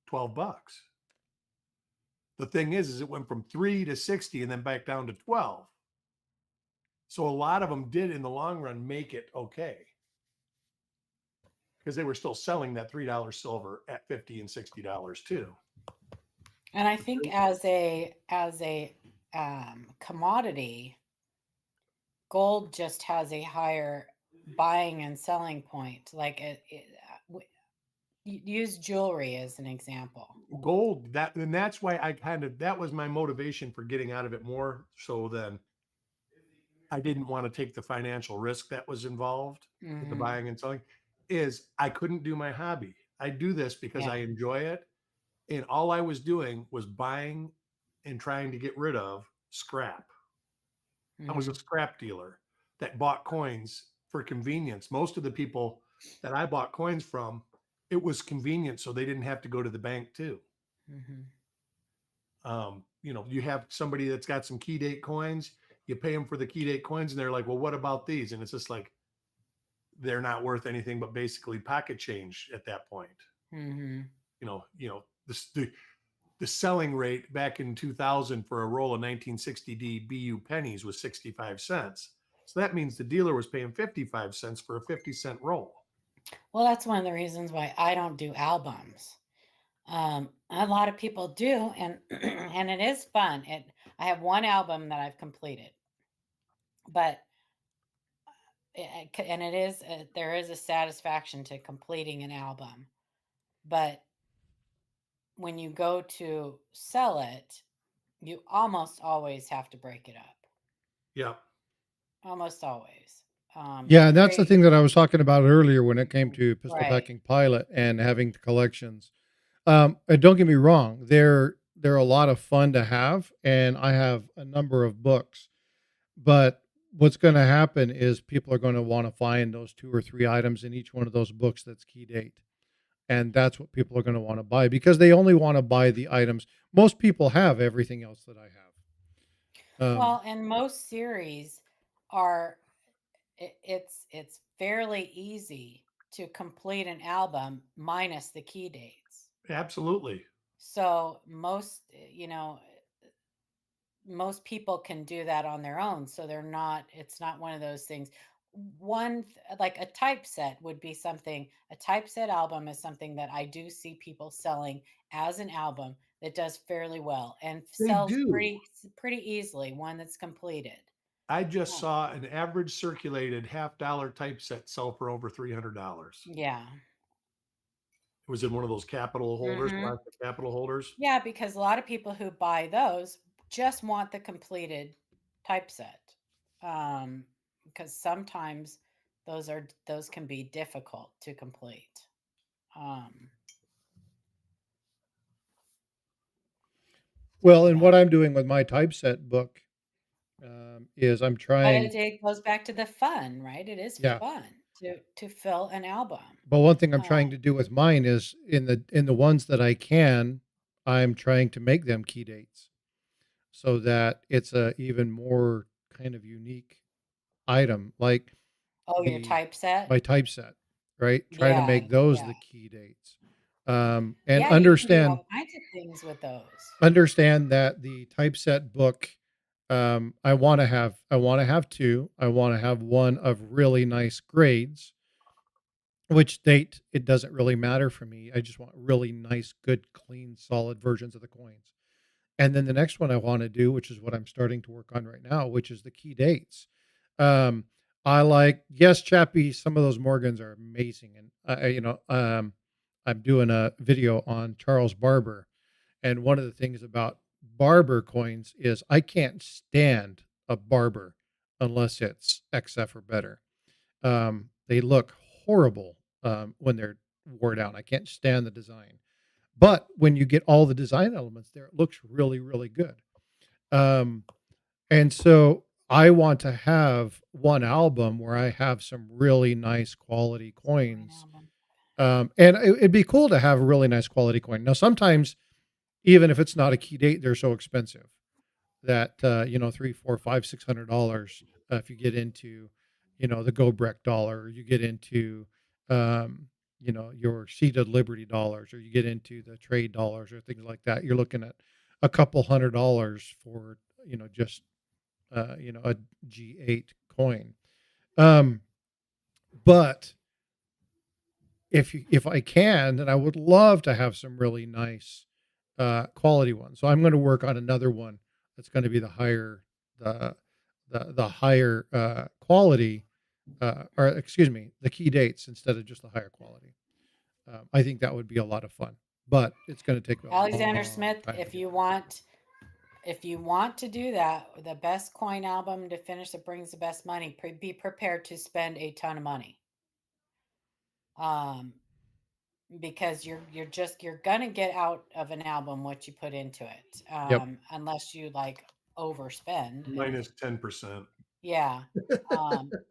$12. The thing is it went from 3 to 60 and then back down to 12. So a lot of them did in the long run make it okay because they were still selling that $3 silver at $50 and $60 too. And I think as a commodity, gold just has a higher buying and selling point. Like use jewelry as an example. Gold, that's why that was my motivation for getting out of it more. So then I didn't want to take the financial risk that was involved with the buying and selling. Is I couldn't do my hobby. I do this because I enjoy it. And all I was doing was buying and trying to get rid of scrap. I was a scrap dealer that bought coins for convenience. Most of the people that I bought coins from, it was convenient, so they didn't have to go to the bank too. You have somebody that's got some key date coins, you pay them for the key date coins, and they're like, well, what about these? And it's just like, they're not worth anything but basically pocket change at that point. The selling rate back in 2000 for a roll of 1960D BU pennies was 65 cents. So that means the dealer was paying 55 cents for a 50-cent roll. Well, that's one of the reasons why I don't do albums. A lot of people do, and and it is fun. I have one album that I've completed, but there is a satisfaction to completing an album. But when you go to sell it, you almost always have to break it up. Yeah. Almost always. Yeah, and that's the thing that I was talking about earlier when it came to pistol packing pilot and having collections. And don't get me wrong, they're a lot of fun to have, and I have a number of books. But what's going to happen is people are going to want to find those 2 or 3 items in each one of those books that's key date. And that's what people are going to want to buy because they only want to buy the items. Most people have everything else that I have. Well, and most series are it's fairly easy to complete an album minus the key dates. Absolutely. So most people can do that on their own, so it's not one of those things. Like a typeset would be something. A typeset album is something that I do see people selling as an album that does fairly well and They sells do. pretty easily, one that's completed. I just Oh, saw an average circulated $half typeset sell for over $300. yeah. It was in one of those capital holders, Hmm. plastic capital holders. Yeah, because a lot of people who buy those just want the completed typeset. Um, because sometimes those can be difficult to complete. Um, Well, and but what I'm doing with my typeset book is I'm but trying, it goes back to the fun, right? It is yeah. fun to fill an album. But one thing I'm Uh, trying to do with mine is in the ones that I can, I'm trying to make them key dates so that it's a even more kind of unique item, like oh, your the typeset? my typeset, right? Try to Yeah, make those yeah. the key dates, and Yeah, you can do all kinds of things with those. understand that the typeset book, I want to have two. I want to have one of really nice grades. Which date, it doesn't really matter for me. I just want really nice, good, clean, solid versions of the coins. And then the next one I want to do, which is what I'm starting to work on right now, which is the key dates. Um, I like, yes, Chappie, some of those Morgans are amazing. And I'm doing a video on Charles Barber. And one of the things about Barber coins is I can't stand a Barber unless it's XF or better. They look horrible when they're wore down. I can't stand the design. But when you get all the design elements there, it looks really, really good. Um, and so I want to have one album where I have some really nice quality Coin coins. album. And it'd be cool to have a really nice quality coin. Now, sometimes, even if it's not a key date, they're so expensive that $3, 4, 5, $600 if you get into the Gobrek dollar, or you get into um, your seated Liberty dollars, or you get into the trade dollars or things like that. You're looking at a couple $100 for just a G8 coin. Um, but if I can, then I would love to have some really nice quality ones. So I'm going to work on another one that's going to be the the higher quality, or excuse me, the key dates instead of just the higher quality. I think that would be a lot of fun, but it's going to take a Alexander long Smith, time to if get you there. want to do that, the best coin album to finish that brings the best money, be prepared to spend a ton of money. Um, because you're gonna get out of an album what you put into it, Yep. unless you like overspend and Minus 10% yeah.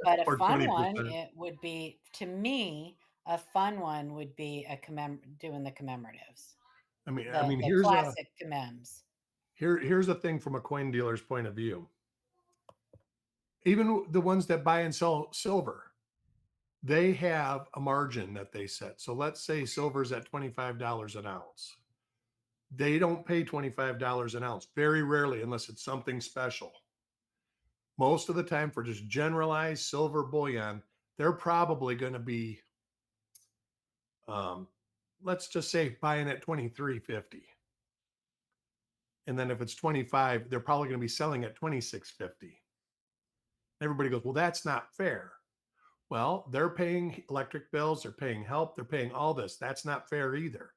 But a or fun one, 20%. it would be to me, a fun one would be doing the commemoratives, I mean, the classic commems. here's a thing from a coin dealer's point of view. Even the ones that buy and sell silver, they have a margin that they set. So let's say silver's at $25 an ounce. They don't pay $25 an ounce, very rarely, unless it's something special. Most of the time, for just generalized silver bullion, they're probably going to be, um, let's just say, buying at 23.50. And then if it's 25, they're probably going to be selling at 26.50. Everybody goes, well, that's not fair. Well, they're paying electric bills, they're paying help, they're paying all this. That's not fair either.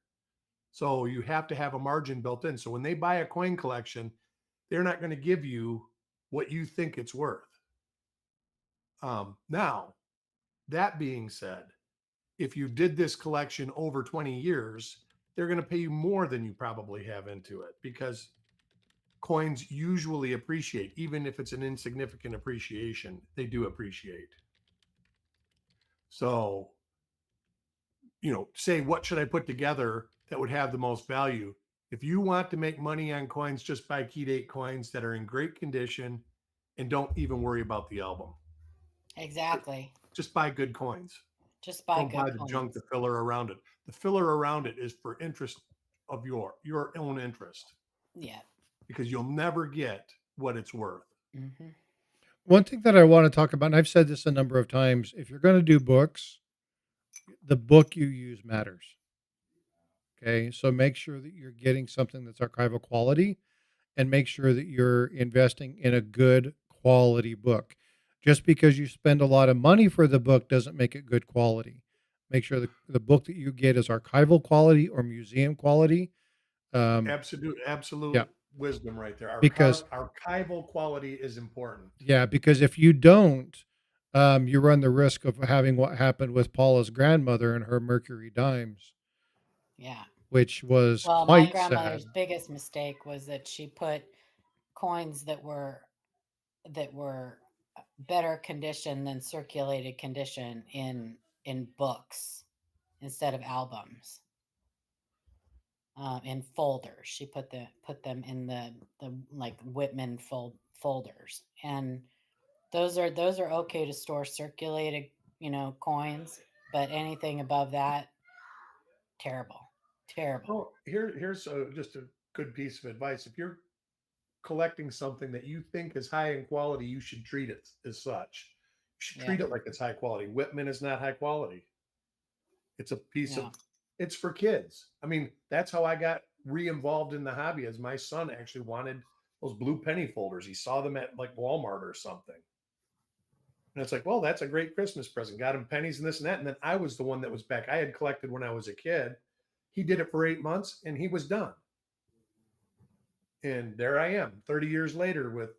So you have to have a margin built in. So when they buy a coin collection, they're not going to give you what you think it's worth. Now, that being said, if you did this collection over 20 years, they're going to pay you more than you probably have into it, because coins usually appreciate, even if it's an insignificant appreciation, they do appreciate. So, say, what should I put together that would have the most value? If you want to make money on coins, just buy key date coins that are in great condition and don't even worry about the album. Exactly. Just buy good coins. Just buy Don't good buy the junk, the coins. filler around it. The filler around it is for interest of your own interest, Yeah. because you'll never get what it's worth. Hmm. One thing that I want to talk about, and I've said this a number of times, if you're going to do books, the book you use matters. Okay. So make sure that you're getting something that's archival quality and make sure that you're investing in a good quality book. Just because you spend a lot of money for the book doesn't make it good quality. Make sure the book that you get is archival quality or museum quality. Um, Absolute yeah, wisdom right there. because Archival quality is important. because if you don't, you run the risk of having what happened with Paula's grandmother and her Mercury dimes, Yeah. which was Well, my quite sad. grandmother's biggest mistake was that she put coins that were better condition than circulated condition in books instead of albums, in folders. She put them in the like Whitman folders, and those are okay to store circulated, coins, but anything above that, terrible, terrible. Well, here's just a good piece of advice. If you're collecting something that you think is high in quality, you should treat it as such. You should Yeah, treat it like it's high quality. Whitman is not high quality. It's a piece of, yeah, it's for kids. I mean, that's how I got re-involved in the hobby, as my son actually wanted those blue penny folders. He saw them at like Walmart or something. And it's like, well, that's a great Christmas present. Got him pennies and this and that. And then I was the one that was back. I had collected when I was a kid. He did it for 8 months and he was done. And there I am 30 years later with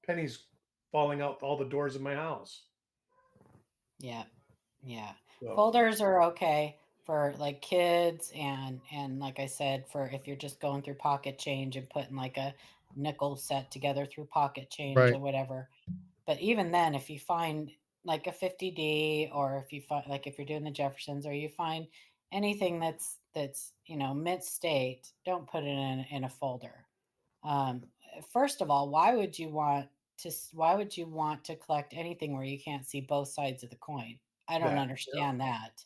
pennies falling out all the doors of my house. yeah, yeah. So Folders are okay for like kids, and like I said, for if you're just going through pocket change and putting like a nickel set together through pocket change or Right. whatever. But even then, if you find like a 50D, or if you find, like, if you're doing the Jeffersons, or you find anything that's mint state, don't put it in a folder. Um, First of all, why would you want to collect anything where you can't see both sides of the coin? I don't that, understand that.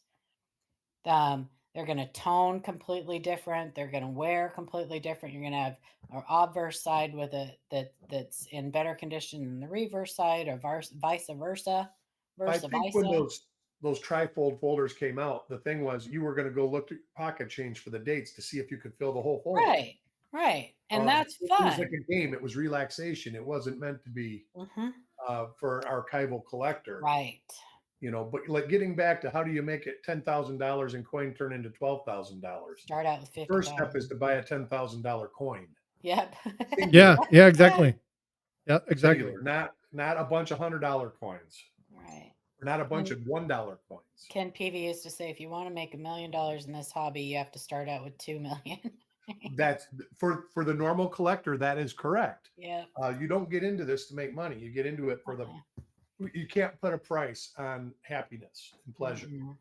They're going to tone completely different. They're going to wear completely different. You're going to have an obverse side with that's in better condition than the reverse side, or vice versa, I versa think when versa. those trifold folders came out, the thing was you were going to go look through your pocket change for the dates to see if you could fill the whole folder. Right, right, and that's It was like fun. a game. It was relaxation. It wasn't meant to be Hmm. for an archival collector. Right. But like getting back to how do you make it $10,000 in coin turn into $12,000? Start out with fifty First step is thousand. to buy a $10,000 coin, Yep. Yeah. Yeah. Exactly. Yeah. Exactly. singular, not a bunch of $100 coins, Right. or not a bunch And of $1 coins. Ken Peavy used to say, if you want to make $1 million in this hobby, you have to start out with 2 million. That's for the normal collector. That is correct. Yep. You don't get into this to make money. You get into it for the. You can't put a price on happiness and pleasure. Mm-mm.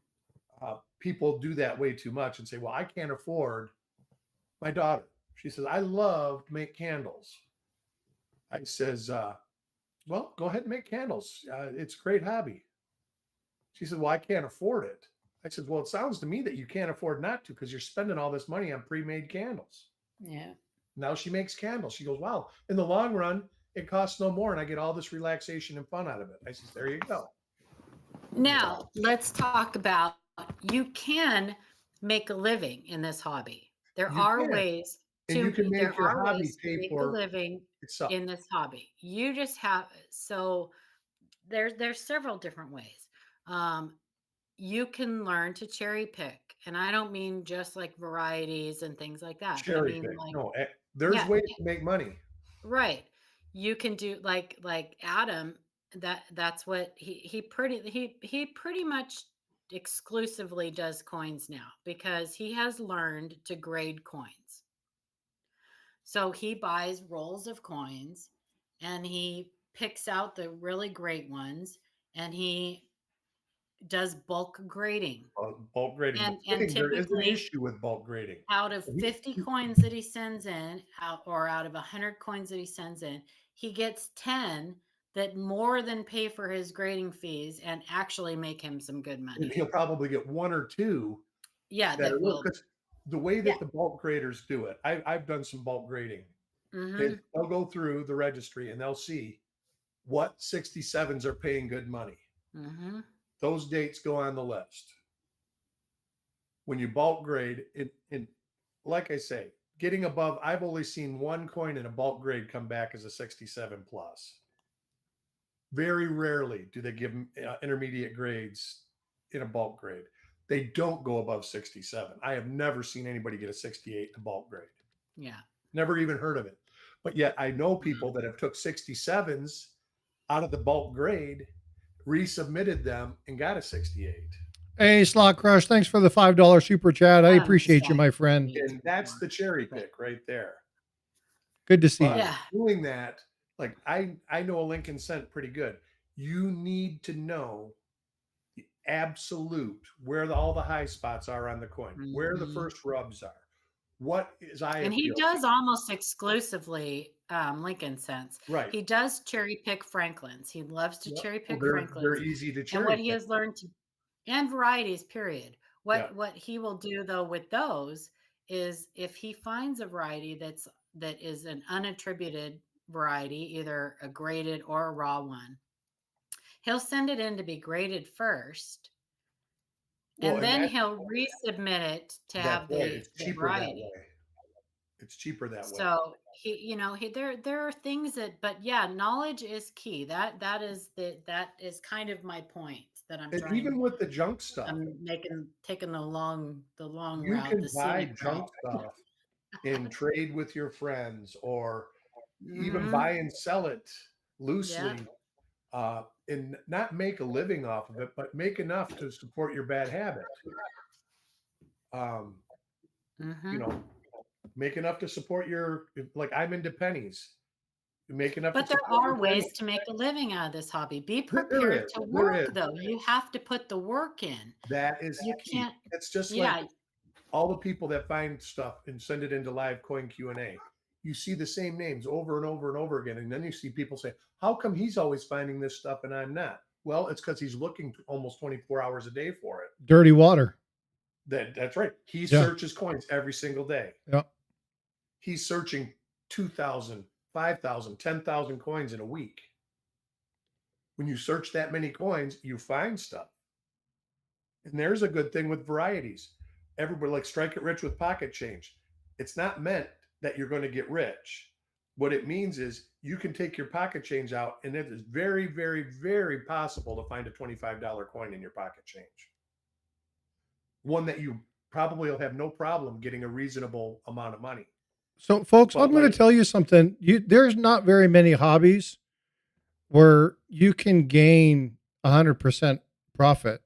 People do that way too much and say, "Well, I can't afford." My daughter, she says, "I love to make candles." I says, "Well, go ahead and make candles. It's a great hobby." She said, "Well, I can't afford it." I said, "Well, it sounds to me that you can't afford not to, because you're spending all this money on pre-made candles." Yeah. Now she makes candles. She goes, "Wow, in the long run, it costs no more, and I get all this relaxation and fun out of it." I says, "There you go." Now, let's talk about, you can make a living in this hobby. There You are can, ways and you can there make your are hobby ways to pay make a for living itself. in this hobby. You just have, so there's several different ways. You can learn to cherry pick, and I don't mean just like varieties and things like that. I Cherry mean, pick. like, No, there's yeah, ways to make money. right. You can do like Adam, that's what he pretty much exclusively does coins now, because he has learned to grade coins. So he buys rolls of coins and he picks out the really great ones, and he does bulk grading. Bulk grading. The And thing, there is an typically, issue with bulk grading. out of He- 50 coins that he sends in, or out of 100 coins that he sends in, he gets 10 that more than pay for his grading fees and actually make him some good And money. he'll probably get one or two Yeah, that that are will. because the way Yeah. that the bulk graders do it, I've done some bulk grading. Mhm. They'll go through the registry and they'll see what 67s are paying good money. Mhm. Those dates go on the list. When you bulk grade, like I say, getting above, I've only seen one coin in a bulk grade come back as a 67 plus. Very rarely do they give intermediate grades in a bulk grade. They don't go above 67. I have never seen anybody get a 68 in a bulk grade. Yeah. Never even heard of it. But yet I know people that have took 67s out of the bulk grade, resubmitted them, and got a 68. Hey, Slot Crush, thanks for the $5 super chat. I appreciate you, my friend. And that's the cherry pick right there. Good to see But you. Yeah. doing that, like I know a Lincoln cent pretty good. You need to know the absolute where all the high spots are on the coin, where the Mhm. first rubs are. What is eye And he appeal? does almost exclusively Lincoln cents. Right. He does cherry pick Franklins. He loves to Yep. cherry pick They're Franklins. easy to And cherry what he pick. has learned to, and varieties, period. Yeah. What he will do though with those is if he finds a variety that is an unattributed variety, either a graded or a raw one, he'll send it in to be graded first. Well, And then he'll resubmit it to have that's right. the It's cheaper that variety. way. It's cheaper that way. So there are things that, but yeah, knowledge is key. That is kind of my point that I'm And trying. even with the junk stuff, I'm taking the long you route. can The buy scenic junk route. stuff and trade with your friends, or even Mhm. buy and sell it loosely, Yeah. and not make a living off of it, but make enough to support your bad habit. Mhm. You know, make enough to support your, like I'm into pennies. You make enough. But to there support are your ways pennies. to make a living out of this hobby. Be There prepared is, to there work is. though. You have to put the work in. That is You key. can't. It's just Yeah. like all the people that find stuff and send it into live coin Q&A. You see the same names over and over and over again. And then you see people say, how come he's always finding this stuff and I'm not? Well, it's because he's looking almost 24 hours a day for it. Dirty water. That's right. He Yeah. searches coins every single day. Yeah. He's searching 2,000, 5,000, 10,000 coins in a week. When you search that many coins, you find stuff. And there's a good thing with varieties. Everybody like strike it rich with pocket change. It's not meant that you're going to get rich. What it means is you can take your pocket change out, and it is very, very, very possible to find a $25 coin in your pocket change. One that you probably will have no problem getting a reasonable amount of money. So, folks, But I'm going like- to tell you something. There's not very many hobbies where you can gain 100% profit.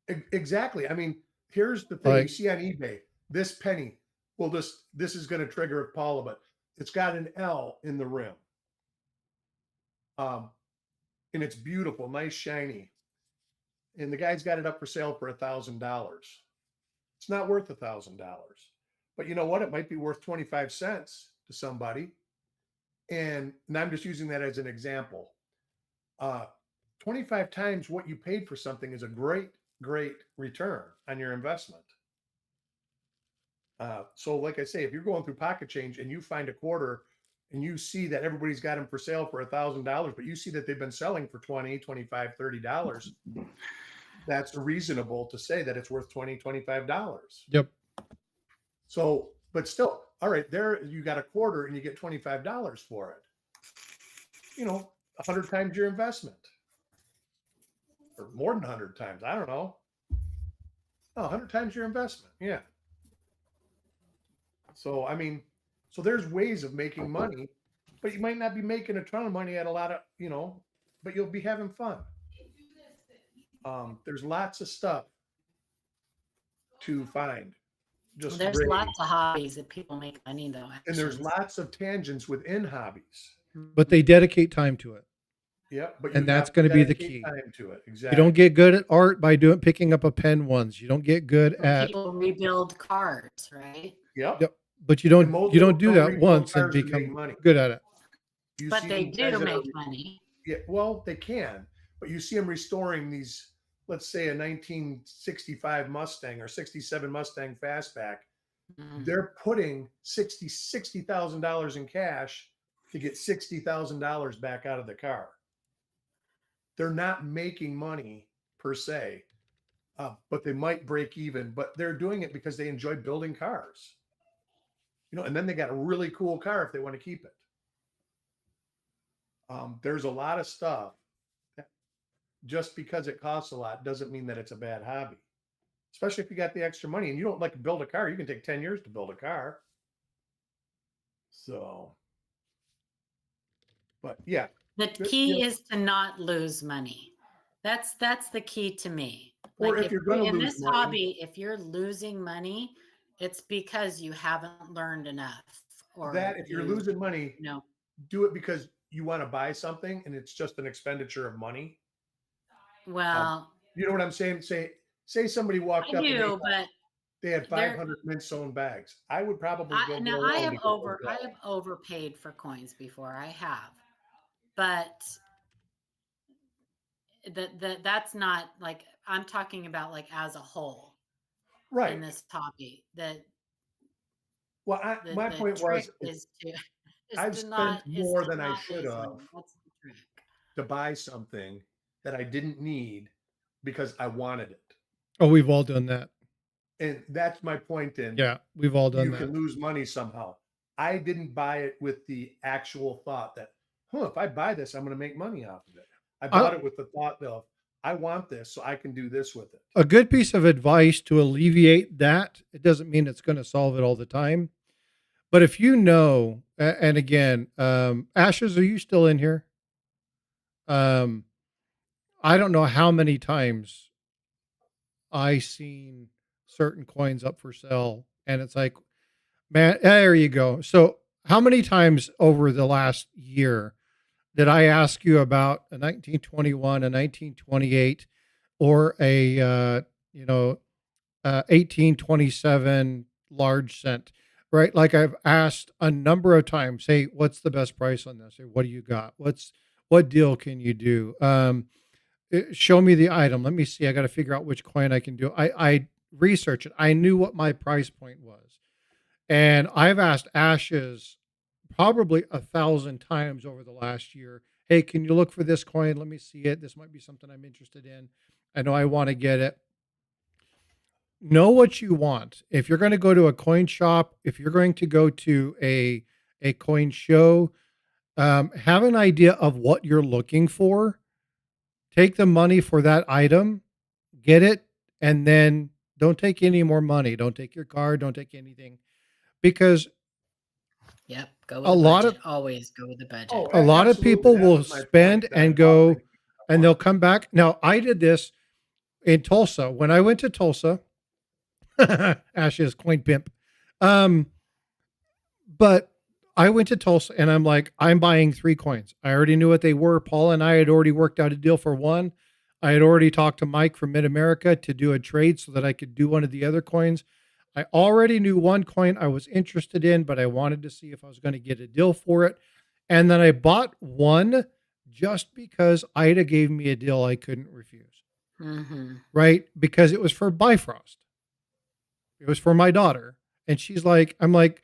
Exactly. I mean, here's the thing. You Like- see on eBay, this penny, well, this is going to trigger Paula, but it's got an L in the rim. And it's beautiful, nice, shiny. And the guy's got it up for sale for $1,000. It's not worth $1,000. But you know what? It might be worth 25 cents to somebody. And I'm just using that as an example. 25 times what you paid for something is a great return on your investment. So like I say, if you're going through pocket change and you find a quarter and you see that everybody's got them for sale for $1,000, but you see that they've been selling for $20, $25, $30, that's reasonable to say that it's worth $20, $25. Yep. So, but still, all right, there you got a quarter and you get $25 for it. 100 times your investment. Or more than 100 times. I don't know. Oh, 100 times your investment. Yeah. So, I mean, so there's ways of making money, but you might not be making a ton of money at a lot of, but you'll be having fun. There's lots of stuff to find. Just There's great. lots of hobbies that people make money though. And there's actually. lots of tangents within hobbies. But they dedicate time to it. Yeah, but And you that's have gonna be the dedicate key. Time to it. You Exactly. don't get good at art by picking up a pen once. You don't get good Or at, people rebuild cars, right? Yep. Yep. But you don't And most do people don't that rebuild once and cars to make become money. good at it. You But see they these guys do that are make money. yeah, well, they can, but you see them restoring these, let's say a 1965 Mustang or 67 Mustang fastback. Mm. They're putting $60,000 in cash to get $60,000 back out of the car. They're not making money per se, but they might break even. But they're doing it because they enjoy building cars, and then they got a really cool car if they want to keep it. There's a lot of stuff that just because it costs a lot doesn't mean that it's a bad hobby, especially if you got the extra money and you don't like to build a car. You can take 10 years to build a car. So, but yeah, The key is to not lose money. That's the key to me. Or if you're going to in lose this money, hobby, if you're losing money, it's because you haven't learned enough. Or that if you're losing money, no, do it because you want to buy something and it's just an expenditure of money. well, you know what I'm saying? Say somebody walked I up and do, but they had 500 mint sewn bags. I would probably go. now I have overpaid for coins before. I have, but that's not like I'm talking about like as a whole, right? In this hobby, well, my point was I've spent more than I should have to buy something that I didn't need because I wanted it. Oh, we've all done that. And that's my point in. Yeah, we've all done that. You can lose money somehow. I didn't buy it with the actual thought that, if I buy this, I'm going to make money off of it. I bought it with the thought of, I want this so I can do this with it. A good piece of advice to alleviate that, it doesn't mean it's going to solve it all the time. But if you know, and again, Ashes, are you still in here? I don't know how many times I seen certain coins up for sale, and it's like, man, there you go. So how many times over the last year did I ask you about a 1921, a 1928, or a 1827 large cent, right? Like I've asked a number of times, hey, what's the best price on this? Or what do you got? What deal can you do? Show me the item. Let me see. I got to figure out which coin I can do. I research it. I knew what my price point was. And I've asked Ashes probably 1,000 times over the last year, hey, can you look for this coin? Let me see it. This might be something I'm interested in. I know I want to get it. Know what you want. If you're going to go to a coin shop, if you're going to go to a coin show, have an idea of what you're looking for. Take the money for that item, get it, and then don't take any more money. Don't take your card. Don't take anything, because go with the budget. Always go with the budget. A lot of people will spend and go, and they'll come back. Now, I did this in Tulsa when I went to Tulsa. Ashes coin pimp, but I went to Tulsa and I'm like, I'm buying 3 coins. I already knew what they were. Paul and I had already worked out a deal for one. I had already talked to Mike from Mid-America to do a trade so that I could do one of the other coins. I already knew one coin I was interested in, but I wanted to see if I was going to get a deal for it. And then I bought one just because Ida gave me a deal I couldn't refuse. Mm-hmm. Right? Because it was for Bifrost. It was for my daughter. And she's like, I'm like,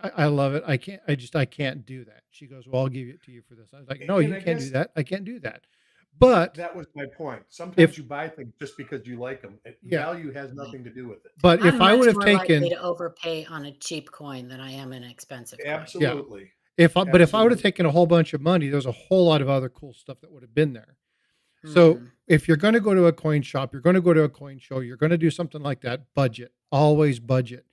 I love it. I can't do that. She goes, well, I'll give it to you for this. I was like, no, you can't do that. I can't do that. But that was my point. Sometimes you buy things just because you like them. Value has nothing to do with it. But if I would have taken to overpay on a cheap coin than I am an expensive coin. Absolutely. Yeah. But if I would have taken a whole bunch of money, there's a whole lot of other cool stuff that would have been there. Mm-hmm. So if you're going to go to a coin shop, you're going to go to a coin show, you're going to do something like that, always budget.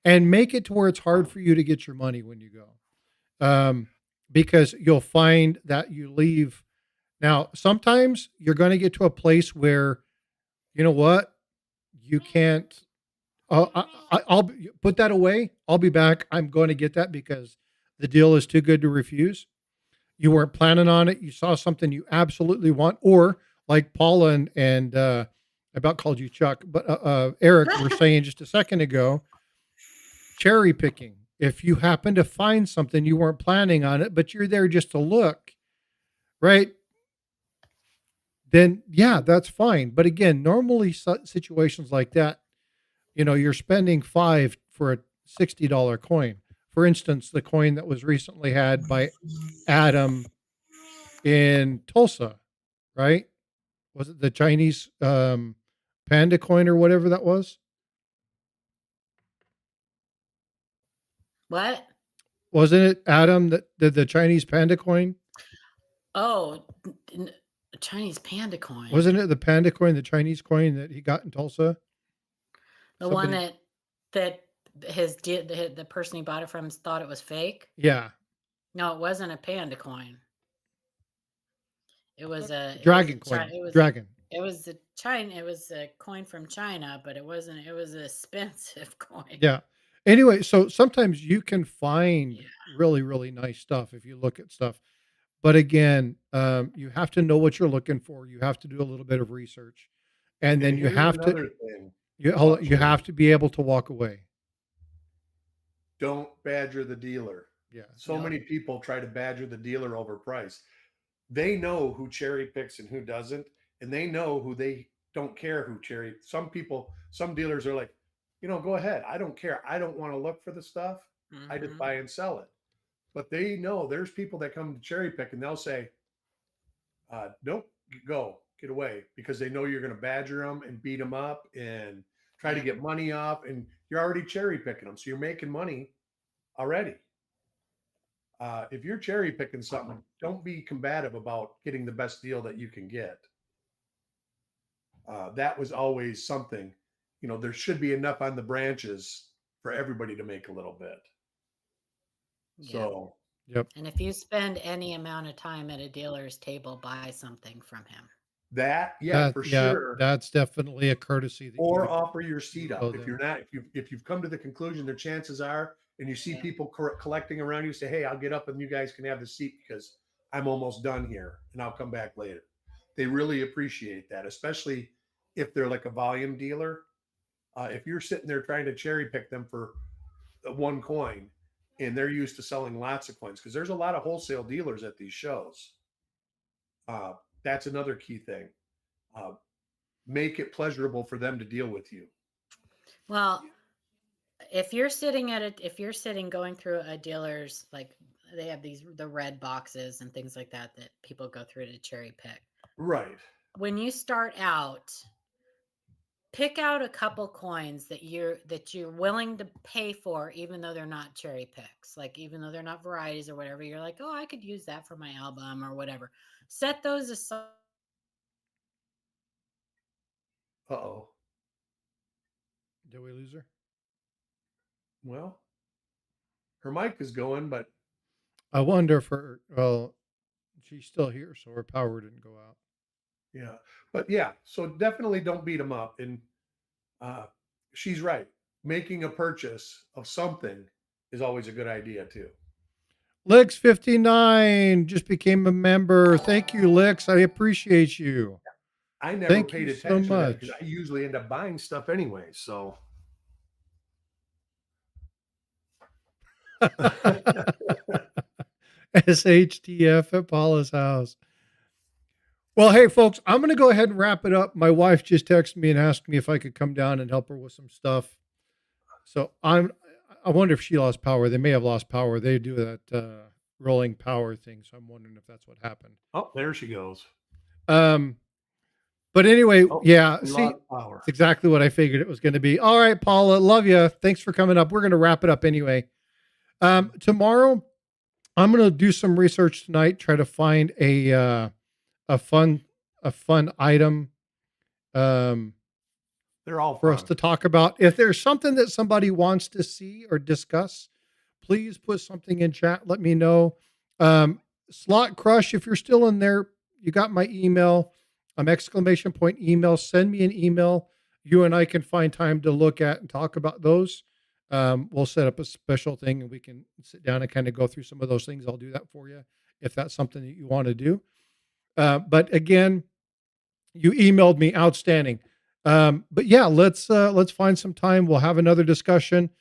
And make it to where it's hard for you to get your money when you go. Because you'll find that you leave. Now, sometimes you're going to get to a place where, you know what, you can't, I'll put that away. I'll be back. I'm going to get that because the deal is too good to refuse. You weren't planning on it. You saw something you absolutely want, or like Paula and I about called you Chuck, but Eric were saying just a second ago, cherry picking. if you happen to find something, you weren't planning on it, but you're there just to look, right? Then yeah, that's fine. But again, normally situations like that, you're spending $5 for a $60 coin. For instance, the coin that was recently had by Adam in Tulsa, right? Was it the Chinese panda coin or whatever that was? What? Wasn't it Adam that did the Chinese panda coin? Oh, Chinese panda coin. Wasn't it the panda coin, the Chinese coin that he got in Tulsa? The one that the person he bought it from thought it was fake? Yeah. No, it wasn't a panda coin. It was a dragon coin. Dragon. It was a coin from China, but it wasn't. It was an expensive coin. Yeah. Anyway, so sometimes you can find really, really nice stuff if you look at stuff. But again, you have to know what you're looking for. You have to do a little bit of research, and then you have to. You have to be able to walk away. Don't badger the dealer. Yeah. So many people try to badger the dealer over price. They know who cherry picks and who doesn't, and they know who they don't care who cherry. Some dealers are like, go ahead. I don't care. I don't want to look for the stuff. Mm-hmm. I just buy and sell it. But they know there's people that come to cherry pick and they'll say, nope, get away, because they know you're going to badger them and beat them up and try to get money off, and you're already cherry picking them. So you're making money already. If you're cherry picking something, don't be combative about getting the best deal that you can get. That was always something, there should be enough on the branches for everybody to make a little bit. So, yep. And if you spend any amount of time at a dealer's table, buy something from him. Sure. That's definitely a courtesy. Or offer your seat up. If you've come to the conclusion, the chances are, and you see people collecting around you, say, hey, I'll get up and you guys can have the seat because I'm almost done here and I'll come back later. They really appreciate that, especially if they're like a volume dealer. If you're sitting there trying to cherry pick them for one coin and they're used to selling lots of coins, because there's a lot of wholesale dealers at these shows. That's another key thing. Make it pleasurable for them to deal with you. Well, if you're sitting going through a dealer's, like they have the red boxes and things like that people go through to cherry pick. Right. When you start out, pick out a couple coins that you're willing to pay for, even though they're not cherry picks, like even though they're not varieties or whatever. You're like, oh, I could use that for my album or whatever. Set those aside. Uh-oh. Did we lose her? Well, her mic is going, but I wonder if she's still here, so her power didn't go out. Yeah. But so definitely don't beat them up. And she's right. Making a purchase of something is always a good idea too. Lix59 just became a member. Thank you, Lix. I appreciate you. I never paid attention so much. because I usually end up buying stuff anyway. So SHTF at Paula's house. Well, hey, folks, I'm going to go ahead and wrap it up. My wife just texted me and asked me if I could come down and help her with some stuff. So I wonder if she lost power. They may have lost power. They do that rolling power thing. So I'm wondering if that's what happened. Oh, there she goes. But anyway, see, power. It's exactly what I figured it was going to be. All right, Paula, love you. Thanks for coming up. We're going to wrap it up anyway. Tomorrow, I'm going to do some research tonight, try to find a fun item. They're all for us to talk about. If there's something that somebody wants to see or discuss, please put something in chat. Let me know. Slot Crush, if you're still in there, you got my email. !email. Send me an email. You and I can find time to look at and talk about those. We'll set up a special thing and we can sit down and kind of go through some of those things. I'll do that for you if that's something that you want to do. But again, you emailed me, outstanding. But yeah, let's find some time. We'll have another discussion.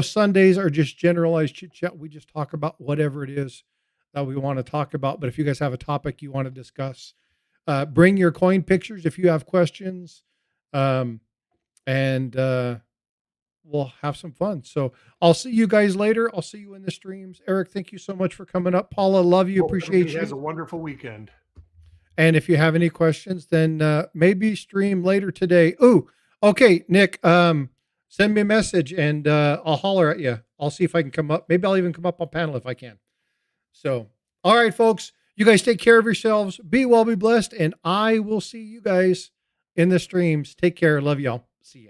Sundays are just generalized chit chat. We just talk about whatever it is that we want to talk about. But if you guys have a topic you want to discuss, bring your coin pictures if you have questions, um, and we'll have some fun. So I'll see you guys later. I'll see you in the streams. Eric, thank you so much for coming up. Paula, love you. Hope Appreciate everybody has a you. wonderful weekend. And if you have any questions, then maybe stream later today. Oh, okay, Nick. Send me a message and I'll holler at you. I'll see if I can come up. Maybe I'll even come up on panel if I can. So, all right, folks, you guys take care of yourselves. Be well, be blessed. And I will see you guys in the streams. Take care. Love y'all. See ya.